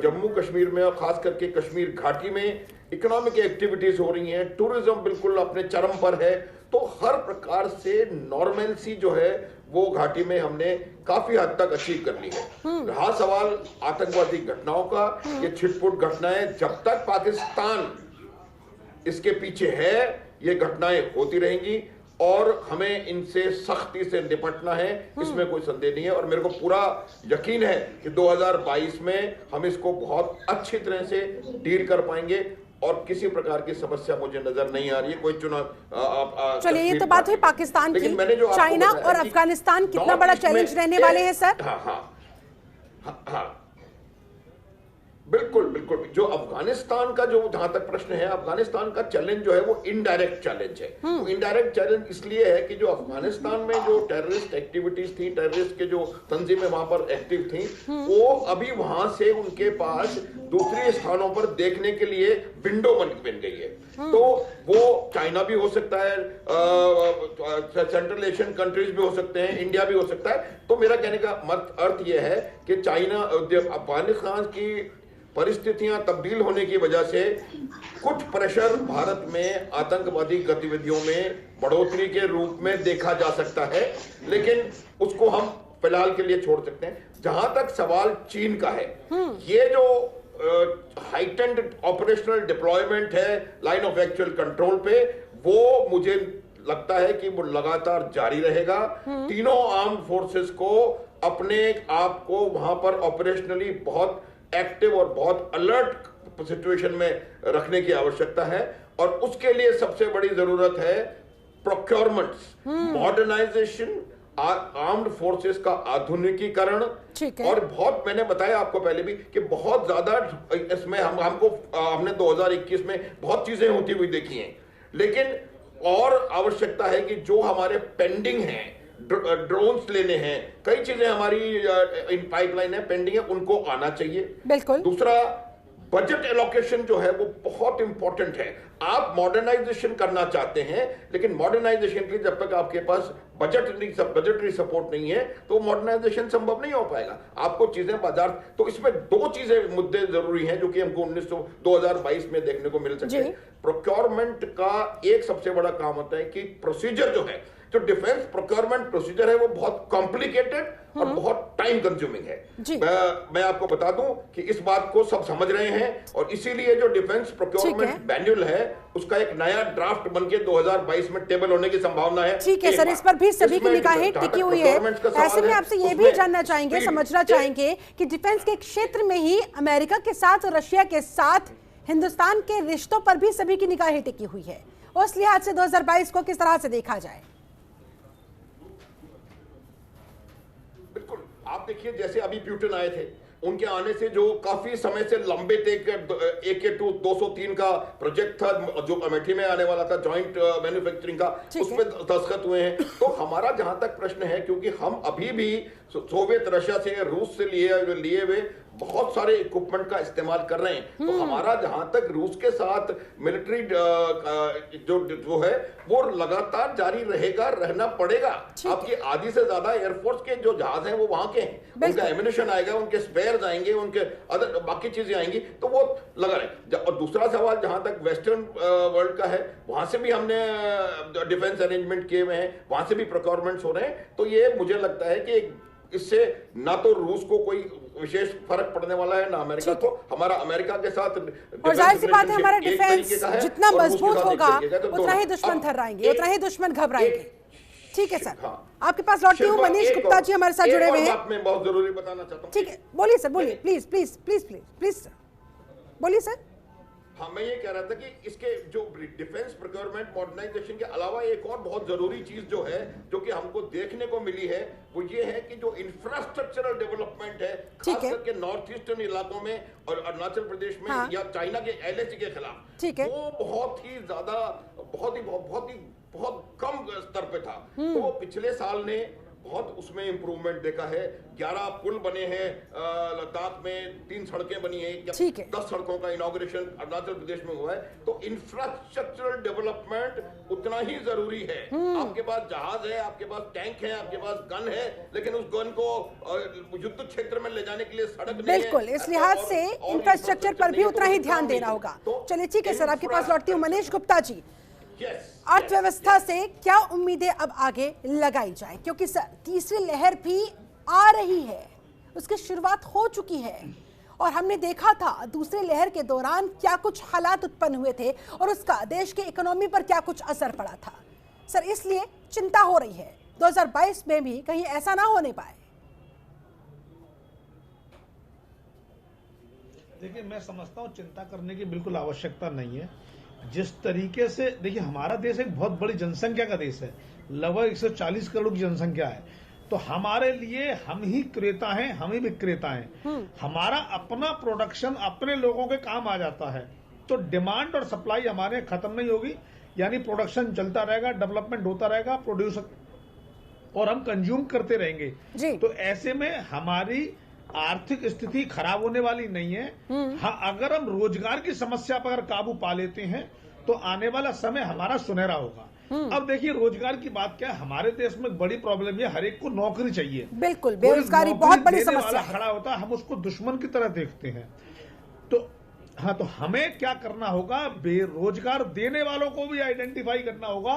जम्मू कश्मीर में और खास करके कश्मीर घाटी में इकोनॉमिक एक्टिविटीज हो रही हैं, टूरिज्म बिल्कुल अपने चरम पर है। तो हर प्रकार से नॉर्मलसी जो है वो घाटी में हमने काफी हद तक अचीव कर ली है। रहा सवाल आतंकवादी घटनाओं का, ये छिटपुट घटनाएं जब तक पाकिस्तान इसके पीछे है ये घटनाएं होती रहेंगी और हमें इनसे सख्ती से निपटना है, इसमें कोई संदेह नहीं है। और मेरे को पूरा यकीन है कि 2022 में हम इसको बहुत अच्छी तरह से डील कर पाएंगे और किसी प्रकार की समस्या मुझे नजर नहीं आ रही है। कोई चुनाव, चलिए ये तो बात हुई पाकिस्तान की, चाइना और अफगानिस्तान कितना बड़ा चैलेंज रहने वाले हैं सर? हाँ, बिल्कुल बिल्कुल। जो अफगानिस्तान का जो जहां तक प्रश्न है, अफगानिस्तान का चैलेंज जो है वो इनडायरेक्ट चैलेंज है। वो इनडायरेक्ट चैलेंज इसलिए है कि जो अफगानिस्तान में जो टेररिस्ट एक्टिविटीज थी, टेररिस्ट के जो तंजीमें वहां पर एक्टिव थी, वो अभी वहां से उनके पास दूसरे स्थानों पर देखने के लिए विंडो बन गई है। तो वो चाइना भी हो सकता है, सेंट्रल एशियन कंट्रीज भी हो सकते हैं, इंडिया भी हो सकता है। तो मेरा कहने का अर्थ यह है कि चाइना, अफगानिस्तान की परिस्थितियां तब्दील होने की वजह से कुछ प्रेशर भारत में आतंकवादी गतिविधियों में बढ़ोतरी के रूप में देखा जा सकता है, लेकिन उसको हम फिलहाल के लिए छोड़ सकते हैं। जहां तक सवाल चीन का है, ये जो हाइटेंड ऑपरेशनल डिप्लॉयमेंट है लाइन ऑफ एक्चुअल कंट्रोल पे, वो मुझे लगता है कि वो लगातार जारी रहेगा। तीनों आर्म्ड फोर्सेस को अपने आप को वहां पर ऑपरेशनली बहुत एक्टिव और बहुत अलर्ट सिचुएशन में रखने की आवश्यकता है, और उसके लिए सबसे बड़ी जरूरत है प्रोक्योरमेंट्स, मॉडर्नाइजेशन, आर्म्ड फोर्सेस का आधुनिकीकरण। और बहुत, मैंने बताया आपको पहले भी कि बहुत ज्यादा इसमें हमने 2021 में बहुत चीजें होती हुई देखी हैं, लेकिन और आवश्यकता है कि जो हमारे पेंडिंग हैं, ड्रोन्स लेने हैं, कई चीजें हमारी इन पाइपलाइन है, पेंडिंग है, उनको आना चाहिए। बिल्कुल। दूसरा, बजट एलोकेशन जो है वो बहुत इंपॉर्टेंट है। आप मॉडर्नाइजेशन करना चाहते हैं, लेकिन मॉडर्नाइजेशन के लिए जब तक आपके पास बजटरी सपोर्ट नहीं है तो मॉडर्नाइजेशन संभव नहीं हो पाएगा। आपको चीजें बाजार, तो इसमें दो चीजें मुद्दे जरूरी हैं जो कि हमको 2022 में देखने को मिल सकते हैं। प्रोक्योरमेंट का एक सबसे बड़ा काम होता है कि प्रोसीजर जो है, जो डिफेंस प्रोक्योरमेंट प्रोसीजर है, वो बहुत कॉम्प्लिकेटेड और बहुत टाइम कंज्यूमिंग है। मैं आपको बता दूं कि इस बात को सब समझ रहे हैं, और इसीलिए जो डिफेंस प्रोक्योरमेंट मैनुअल है उसका एक नया ड्राफ्ट बनके 2022 में टेबल होने की संभावना है। ठीक है सर, इस पर भी सभी की निगाहें टिकी हुई है। ऐसे में आपसे ये भी जानना चाहेंगे, समझना चाहेंगे कि डिफेंस के क्षेत्र में ही अमेरिका के साथ और रशिया के साथ हिंदुस्तान के रिश्तों पर भी सभी की निगाहें टिकी हुई है। उस लिहाज से 2022 को किस तरह से देखा जाए? आप देखिए, जैसे अभी प्यूटन आए थे, उनके आने से जो काफी समय से लंबित AK-203 का प्रोजेक्ट था जो अमेठी में आने वाला था, जॉइंट मैन्युफैक्चरिंग का, उसमें दस्तखत हुए हैं। तो हमारा जहां तक प्रश्न है, क्योंकि हम अभी भी सोवियत रशिया से, रूस से लिए हुए बहुत सारे इक्विपमेंट का इस्तेमाल कर रहे हैं, तो हमारा जहां तक रूस के साथ मिलिट्री जो है वो लगातार जारी रहेगा, रहना पड़ेगा। आपकी आधी से ज्यादा एयरफोर्स के जो जहाज हैं वो वहां के हैं, उनका एमिनेशन आएगा, उनके स्पेयर्स आएंगे, उनके अदर बाकी चीजें आएंगी, तो वो लगा रहे। और दूसरा सवाल जहां तक वेस्टर्न वर्ल्ड का है, वहां से भी हमने डिफेंस अरेंजमेंट किए हुए हैं, वहां से भी प्रोक्योरमेंट्स हो रहे हैं। तो ये मुझे लगता है कि इससे ना तो रूस को कोई विशेष फर्क पड़ने वाला है, ना अमेरिका को। हमारा अमेरिका के साथ, और जाहिर सी बात है, हमारा डिफेंस जितना मजबूत होगा उतना ही दुश्मन थर्राएंगे, उतना ही दुश्मन घबराएंगे। ठीक है सर, आपके पास लौटती हूँ। मनीष गुप्ता जी हमारे साथ जुड़े हुए हैं। मैं बहुत जरूरी बताना चाहता हूँ। ठीक है, बोलिए सर, बोलिए, please please please please please sir, बोलिए सर। हाँ, मैं ये कह रहा था कि इसके जो डिफेंस प्रोक्योरमेंट मॉडर्नाइजेशन के अलावा एक और बहुत जरूरी चीज जो है, जो कि हमको देखने को मिली है, वो ये है कि जो इंफ्रास्ट्रक्चरल डेवलपमेंट है, खास करके नॉर्थ ईस्टर्न इलाकों में और अरुणाचल प्रदेश में, या चाइना के LAC के खिलाफ, वो बहुत ही ज्यादा, बहुत कम स्तर पे था। तो वो पिछले साल ने बहुत उसमें इंप्रूवमेंट देखा है। 11 पुल बने हैं लद्दाख में, 3 सड़कें बनी हैं, 10 सड़कों का इनॉग्रेशन अरुणाचल प्रदेश में हुआ है। तो इंफ्रास्ट्रक्चरल डेवलपमेंट उतना ही जरूरी है। आपके पास जहाज है, आपके पास टैंक है, आपके पास गन है, लेकिन उस गन को युद्ध क्षेत्र में ले जाने के लिए सड़क नहीं है। बिल्कुल, इस लिहाज से इंफ्रास्ट्रक्चर पर भी उतना ही ध्यान देना होगा। चलिए ठीक है सर, आपके पास लौटती हूँ। मनीष गुप्ता जी, अर्थव्यवस्था से क्या उम्मीदें अब आगे लगाई जाए, क्योंकि तीसरी लहर भी आ रही है, उसकी शुरुआत हो चुकी है, और हमने देखा था दूसरी लहर के दौरान क्या कुछ हालात उत्पन्न हुए थे और उसका देश के इकोनॉमी पर क्या कुछ असर पड़ा था। सर, इसलिए चिंता हो रही है 2022 में भी कहीं ऐसा ना होने पाए। देखिए, मैं समझता हूं चिंता करने की बिल्कुल आवश्यकता नहीं है। जिस तरीके से, देखिए, हमारा देश एक बहुत बड़ी जनसंख्या का देश है, लगभग 140 करोड़ की जनसंख्या है। तो हमारे लिए हम ही क्रेता हैं, हम ही विक्रेता हैं। हमारा अपना प्रोडक्शन अपने लोगों के काम आ जाता है, तो डिमांड और सप्लाई हमारे खत्म नहीं होगी, यानी प्रोडक्शन चलता रहेगा, डेवलपमेंट होता रहेगा, प्रोड्यूस और हम कंज्यूम करते रहेंगे। तो ऐसे में हमारी आर्थिक स्थिति खराब होने वाली नहीं है। हाँ, अगर हम रोजगार की समस्या पर काबू पा लेते हैं तो आने वाला समय हमारा सुनहरा होगा। अब देखिए, रोजगार की बात क्या है, हमारे देश में बड़ी प्रॉब्लम है, हर एक को नौकरी चाहिए। बिल्कुल, बेरोजगारी बहुत बड़ी समस्या है। खड़ा होता है, हम उसको दुश्मन की तरह देखते हैं। तो हाँ, तो हमें क्या करना होगा, बेरोजगार देने वालों को भी आइडेंटिफाई करना होगा,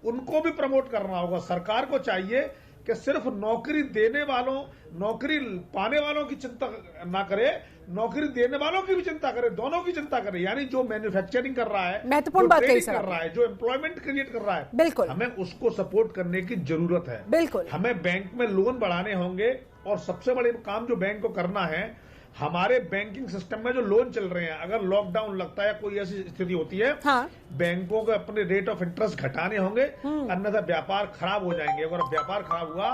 उनको भी प्रमोट करना होगा। सरकार को चाहिए कि सिर्फ नौकरी देने वालों, नौकरी पाने वालों की चिंता ना करे, नौकरी देने वालों की भी चिंता करे, दोनों की चिंता करे। यानी जो मैन्युफैक्चरिंग कर रहा है, महत्वपूर्ण बात कही सर, कर रहा है, जो एम्प्लॉयमेंट क्रिएट कर रहा है, बिल्कुल हमें उसको सपोर्ट करने की जरूरत है। बिल्कुल हमें बैंक में लोन बढ़ाने होंगे, और सबसे बड़े काम जो बैंक को करना है, हमारे बैंकिंग सिस्टम में जो लोन चल रहे हैं, अगर लॉकडाउन लगता है, कोई ऐसी स्थिति होती है, हाँ। बैंकों को अपने रेट ऑफ इंटरेस्ट घटाने होंगे, अन्यथा व्यापार खराब हो जाएंगे। अगर व्यापार खराब हुआ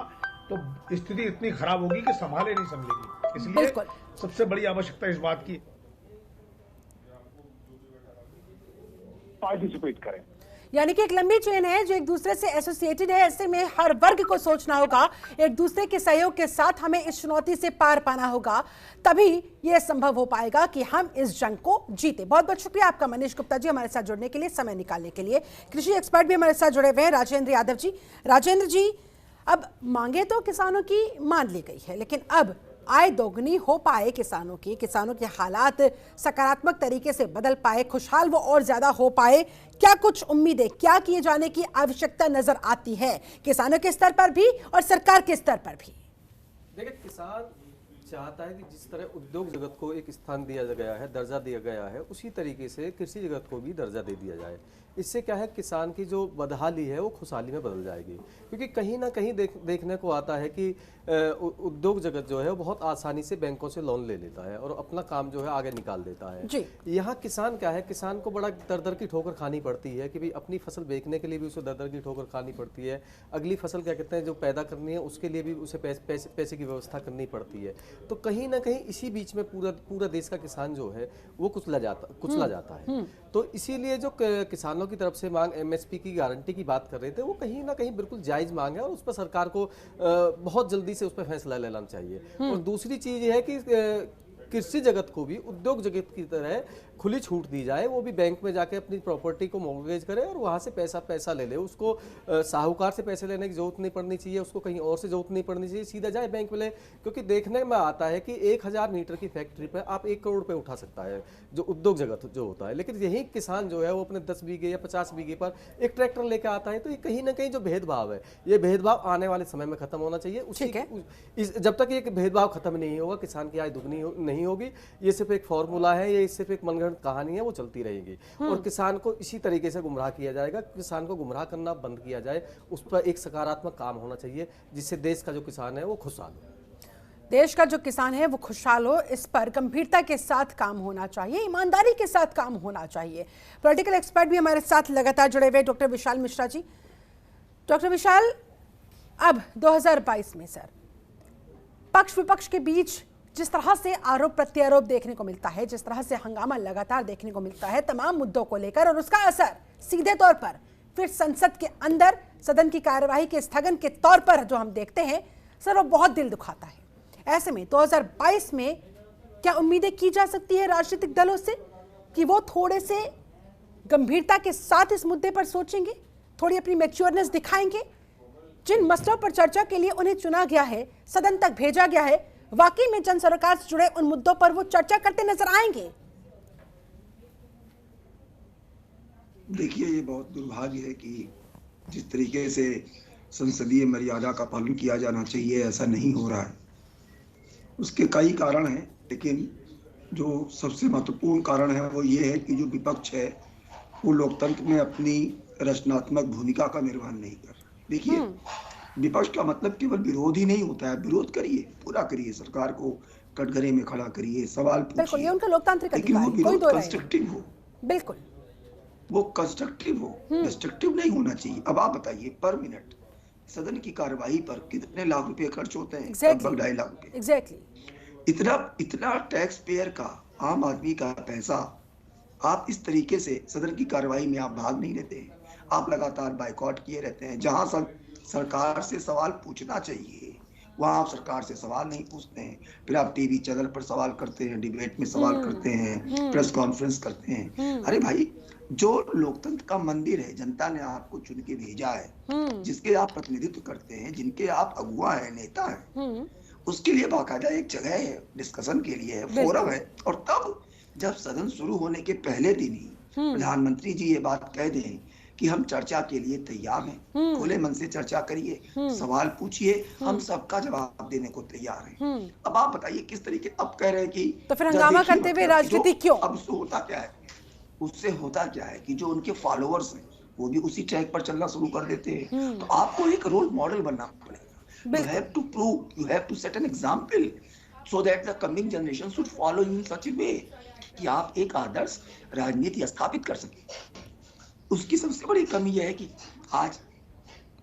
तो स्थिति इतनी खराब होगी कि संभाले नहीं संभलेगी। इसलिए सबसे बड़ी आवश्यकता इस बात की पार्टिसिपेट करें। यानी कि एक लंबी चेन है जो एक दूसरे से एसोसिएटेड है। ऐसे में हर वर्ग को सोचना होगा, एक दूसरे के सहयोग के साथ हमें इस चुनौती से पार पाना होगा, तभी यह संभव हो पाएगा कि हम इस जंग को जीते। बहुत बहुत शुक्रिया आपका मनीष गुप्ता जी, हमारे साथ जुड़ने के लिए, समय निकालने के लिए। कृषि एक्सपर्ट भी हमारे साथ जुड़े हुए हैं, राजेंद्र यादव जी। राजेंद्र जी, अब मांगे तो किसानों की मान ली गई है, लेकिन अब आय दोगुनी हो पाए किसानों के हालात सकारात्मक तरीके से बदल पाए, खुशहाल वो और ज्यादा हो पाए, क्या कुछ उम्मीदें, क्या किए जाने की आवश्यकता नजर आती है किसानों के स्तर पर भी और सरकार के स्तर पर भी? देखिए, किसान चाहता है कि जिस तरह उद्योग जगत को एक स्थान दिया गया है, दर्जा दिया गया है, उसी तरीके से कृषि जगत को भी दर्जा दे दिया जाए। इससे क्या है, किसान की जो बदहाली है वो खुशहाली में बदल जाएगी। क्योंकि कहीं ना कहीं देखने को आता है कि उद्योग जगत जो है वो बहुत आसानी से बैंकों से लोन ले लेता है और अपना काम जो है आगे निकाल देता है। यहाँ किसान क्या है, किसान को बड़ा दर दर की ठोकर खानी पड़ती है कि भाई अपनी फसल बेचने के लिए भी उसे दर दर की ठोकर खानी पड़ती है, अगली फसल क्या कहते हैं जो पैदा करनी है उसके लिए भी उसे पैसे की व्यवस्था करनी पड़ती है। तो कहीं ना कहीं इसी बीच में पूरा देश का किसान जो है वो कुचला जाता है। तो इसीलिए जो किसानों की तरफ से मांग एमएसपी की गारंटी की बात कर रहे थे, वो कहीं ना कहीं बिल्कुल जायज मांग है और उस पर सरकार को बहुत जल्दी से उस पर फैसला लेना चाहिए। और दूसरी चीज ये है कि कृषि जगत को भी उद्योग जगत की तरह खुली छूट दी जाए, वो भी बैंक में जाके अपनी प्रॉपर्टी को मॉर्गेज करे और वहाँ से पैसा ले ले। उसको साहूकार से पैसे लेने की जरूरत नहीं पड़नी चाहिए, उसको कहीं और से जरूरत नहीं पड़नी चाहिए, सीधा जाए बैंक में ले। क्योंकि देखने में आता है कि 1000 मीटर की फैक्ट्री पर आप 1 करोड़ रुपये उठा सकता है जो उद्योग जगत जो होता है, लेकिन यही किसान जो है वो अपने 10 बीघे या 50 बीघे पर एक ट्रैक्टर लेकर आता है। तो ये कहीं ना कहीं जो भेदभाव है, ये भेदभाव आने वाले समय में खत्म होना चाहिए। जब तक ये भेदभाव खत्म नहीं होगा, किसान की आय दुगनी नहीं होगी। ये सिर्फ एक फॉर्मूला है, ये सिर्फ एक मनगढ़ंत कहानी है, वो चलती रहेगी और किसान को इसी तरीके से गुमराह किया जाएगा। किसान को गुमराह करना बंद किया जाए, उस पर एक सकारात्मक काम होना चाहिए जिससे देश का जो किसान है वो खुशहाल हो। देश का जो किसान है वो खुशहाल हो, इस पर गंभीरता के साथ काम होना चाहिए, ईमानदारी के साथ काम होना चाहिए। पॉलिटिकल एक्सपर्ट भी हमारे साथ लगातार जुड़े हुए डॉक्टर विशाल मिश्रा जी। डॉक्टर विशाल, अब 2022 में सर पक्ष विपक्ष के बीच जिस तरह से आरोप प्रत्यारोप देखने को मिलता है, जिस तरह से हंगामा लगातार देखने को मिलता है तमाम मुद्दों को लेकर, और उसका असर सीधे तौर पर फिर संसद के अंदर सदन की कार्यवाही के स्थगन के तौर पर जो हम देखते हैं सर, वो बहुत दिल दुखाता है। ऐसे में 2022 में क्या उम्मीदें की जा सकती है राजनीतिक दलों से कि वो थोड़े से गंभीरता के साथ इस मुद्दे पर सोचेंगे, थोड़ी अपनी मैच्योरनेस दिखाएंगे? जिन मसलों पर चर्चा के लिए उन्हें चुना गया है, सदन तक भेजा गया है, वाकई में जन सरकार से जुड़े उन मुद्दों पर वो चर्चा करते नजर आएंगे? देखिए, ये बहुत दुर्भाग्य है कि जिस तरीके से संसदीय मर्यादा का पालन किया जाना चाहिए ऐसा नहीं हो रहा है। उसके कई कारण हैं, लेकिन जो सबसे महत्वपूर्ण कारण है वो ये है कि जो विपक्ष है वो लोकतंत्र में अपनी रचनात्मक भूमिका का निर्वहन नहीं कर रहा। देखिए, विपक्ष का मतलब केवल विरोध ही नहीं होता है। विरोध करिए, पूरा करिए, सरकार को कटघरे में खड़ा करिए, सवाल पूछिए, ये उनका लोकतांत्रिक अधिकार है, कोई विरोध कंस्ट्रक्टिव हो, बिल्कुल वो कंस्ट्रक्टिव हो, डिस्ट्रक्टिव नहीं होना चाहिए। अब आप बताइए, पर मिनट सदन की कार्यवाही पर कितने लाख रुपए खर्च होते हैं? लगभग 2.5 लाख रुपए। इतना टैक्स पेयर का, आम आदमी का पैसा आप इस तरीके से सदन की कार्यवाही में आप भाग नहीं लेते हैं। आप लगातार बायकॉट किए रहते हैं। जहां सरकार से सवाल पूछना चाहिए वहां आप सरकार से सवाल नहीं पूछते हैं। फिर आप टीवी चैनल पर सवाल करते हैं, डिबेट में सवाल करते हैं, प्रेस कॉन्फ्रेंस करते हैं। अरे भाई, जो लोकतंत्र का मंदिर है, जनता ने आपको चुन के भेजा है, जिसके आप प्रतिनिधित्व करते हैं, जिनके आप अगुआ हैं, नेता हैं, उसके लिए बाकायदा एक जगह है, डिस्कशन के लिए है, फोरम है। और तब जब सदन शुरू होने के पहले दिन ही प्रधानमंत्री जी ये बात कह दें कि हम चर्चा के लिए तैयार हैं। खुले मन से चर्चा करिए, सवाल पूछिए, हम सबका जवाब देने को तैयार हैं। अब आप बताइए किस तरीके, अब कह रहे हैं कि तो फिर हंगामा करते हुए राजनीति क्यों? अब उससे होता क्या है कि जो उनके फॉलोअर्स हैं वो भी उसी ट्रैक पर चलना शुरू कर देते हैं। तो आपको एक रोल मॉडल बनना पड़ेगा। You have to prove, you have to set an example so that the coming generation should follow you in such a way कि आप एक आदर्श राजनीति स्थापित कर सके। उसकी सबसे बड़ी कमी यह है कि आज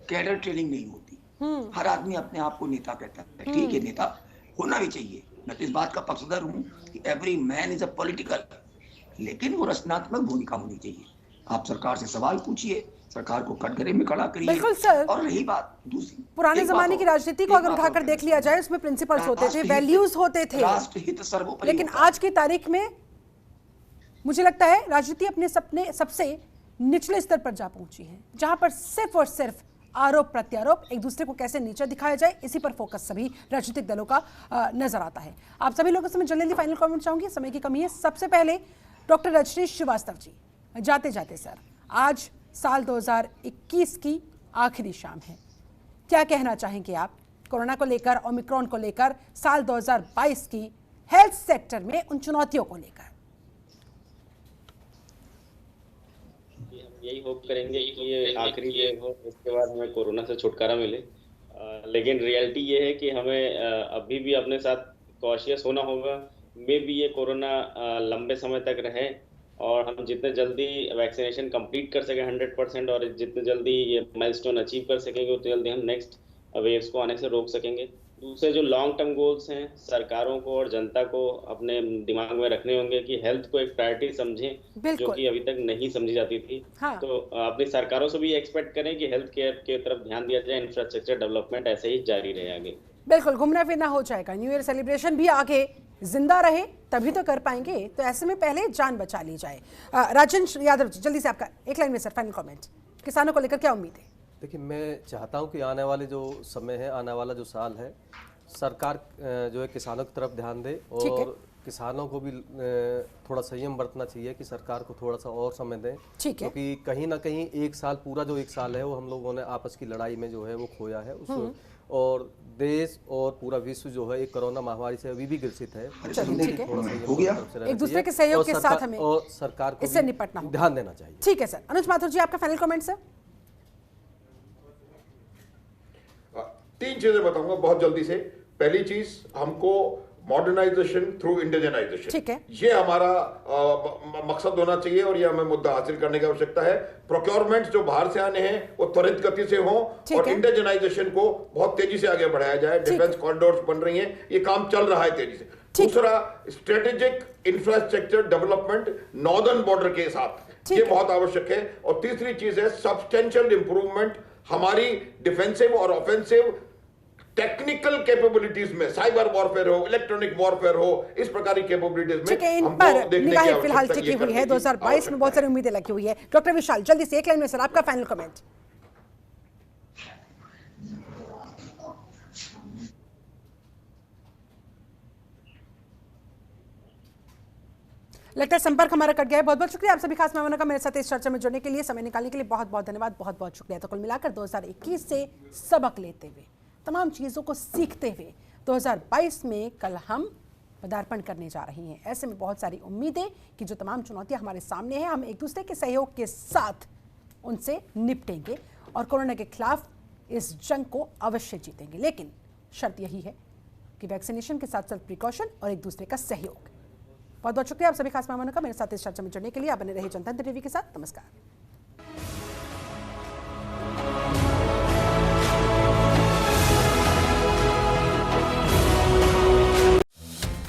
कैडर ट्रेनिंग नहीं होती। हर आदमी अपने आप को नेता कहता है। ठीक है, नेता होना भी चाहिए, मैं तो इस बात का पक्षधर हूँ कि every man is a political, लेकिन वो रचनात्मक भूमिका होनी चाहिए। आप सरकार से सवाल पूछिए, सरकार को कटघरे में खड़ा करिए। बिल्कुल सर। और रही बात दूसरी, पुराने जमाने की राजनीति को अगर उठाकर देख लिया जाए, उसमें प्रिंसिपल्स होते थे, वैल्यूज होते थे, राष्ट्रहित सर्वोपरि। लेकिन आज की तारीख में मुझे लगता है राजनीति अपने सपने सबसे निचले स्तर पर जा पहुंची है, जहां पर सिर्फ और सिर्फ आरोप प्रत्यारोप, एक दूसरे को कैसे नीचे दिखाया जाए, इसी पर फोकस सभी राजनीतिक दलों का नजर आता है। आप सभी लोगों से मैं जल्दी फाइनल कमेंट चाहूंगी, समय की कमी है। सबसे पहले डॉक्टर रजनीश श्रीवास्तव जी, जाते जाते सर, आज साल 2021 की आखिरी शाम है, क्या कहना चाहेंगे आप कोरोना को लेकर, ओमिक्रॉन को लेकर, साल 2022 की हेल्थ सेक्टर में उन चुनौतियों को लेकर? यही होप करेंगे कि ये आखिरी वेव हो, इसके बाद हमें कोरोना से छुटकारा मिले। लेकिन रियलिटी ये है कि हमें अभी भी अपने साथ कॉशियस होना होगा। मे भी ये कोरोना लंबे समय तक रहे और हम जितने जल्दी वैक्सीनेशन कंप्लीट कर सकें 100% और जितने जल्दी ये माइलस्टोन अचीव कर सकेंगे उतनी जल्दी हम नेक्स्ट वेव्स को आने से रोक सकेंगे। दूसरे जो लॉन्ग टर्म गोल्स हैं, सरकारों को और जनता को अपने दिमाग में रखने होंगे कि हेल्थ को एक प्रायोरिटी समझें, जो कि अभी तक नहीं समझी जाती थी। हाँ। तो अपनी सरकारों से भी एक्सपेक्ट करें कि हेल्थ केयर की तरफ ध्यान दिया जाए, इंफ्रास्ट्रक्चर डेवलपमेंट ऐसे ही जारी रहे आगे। बिल्कुल, घूमना फिरना हो जाएगा, न्यू ईयर सेलिब्रेशन भी आगे जिंदा रहे तभी तो कर पाएंगे, तो ऐसे में पहले जान बचा ली जाए। राजन यादव जी, जल्दी से आपका एक लाइन में सर फाइनल कमेंट, किसानों को लेकर क्या उम्मीद है? देखिए, मैं चाहता हूं कि आने वाले जो समय है, आने वाला जो साल है, सरकार जो है किसानों की तरफ ध्यान दे और किसानों को भी थोड़ा संयम बरतना चाहिए कि सरकार को थोड़ा सा और समय दें, क्योंकि कहीं ना कहीं एक साल, पूरा जो एक साल है वो हम लोगों ने आपस की लड़ाई में जो है वो खोया है उस, और देश और पूरा विश्व जो है एक कोरोना महामारी से अभी भी ग्रसित है। एक दूसरे के सहयोग के साथ हमें और सरकार को इससे निपटना होगा, ध्यान देना चाहिए। ठीक है सर। अनुज माथुर जी, आपका फाइनल कमेंट सर। 3 चीजें बताऊंगा बहुत जल्दी से। पहली चीज, हमको मॉडर्नाइजेशन थ्रू इंडिजनाइजेशन, ठीक है, ये हमारा मकसद होना चाहिए और ये हमें मुद्दा हासिल करने की आवश्यकता है। प्रोक्योरमेंट जो बाहर से आने हैं वो त्वरित गति से हों और इंडिजनाइजेशन को बहुत तेजी से आगे बढ़ाया जाए। डिफेंस कॉरिडोर्स बन रही हैं, ये काम चल रहा है तेजी से। दूसरा, strategic infrastructure development northern border के साथ, ये बहुत आवश्यक है। और तीसरी चीज है सब्सटेंशियल इंप्रूवमेंट हमारी डिफेंसिव और ऑफेंसिव टेक्निकल कैपेबिलिटीज में, साइबर वॉरफेयर हो, इलेक्ट्रॉनिक वॉरफेयर हो, इस प्रकार की कैपेबिलिटीज में हमको देखने की आवश्यकता फिलहाल टिकी हुई है। 2022 में बहुत सारी उम्मीदें लगी हुई है। डॉक्टर विशाल, जल्दी से एक लाइन में सर आपका फाइनल कमेंट। लगता है संपर्क हमारा कट गया है। बहुत बहुत शुक्रिया आप सभी खास मेहमानों का मेरे साथ इस चर्चा में जुड़ने के लिए, समय निकालने के लिए बहुत बहुत धन्यवाद, बहुत बहुत शुक्रिया। तो कुल मिलाकर 2021 से सबक लेते हुए, तमाम चीज़ों को सीखते हुए 2022 में कल हम पदार्पण करने जा रही हैं। ऐसे में बहुत सारी उम्मीदें कि जो तमाम चुनौतियां हमारे सामने हैं, हम एक दूसरे के सहयोग के साथ उनसे निपटेंगे और कोरोना के खिलाफ इस जंग को अवश्य जीतेंगे। लेकिन शर्त यही है कि वैक्सीनेशन के साथ साथ प्रिकॉशन और एक दूसरे का सहयोग। बहुत बहुत शुक्रिया आप सभी खास मेहमानों का मेरे साथ इस चर्चा में जुड़ने के लिए। आप बने रहिए जनतंत्र टीवी के साथ। नमस्कार।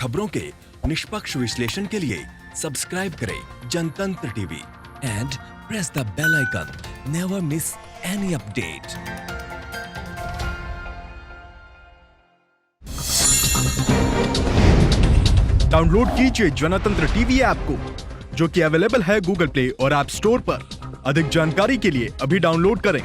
खबरों के निष्पक्ष विश्लेषण के लिए सब्सक्राइब करें Jantantra TV and press the bell icon. Never miss any update. Download कीजिए जनतंत्र टीवी ऐप को, जो कि अवेलेबल है गूगल प्ले और ऐप स्टोर पर। अधिक जानकारी के लिए अभी डाउनलोड करें।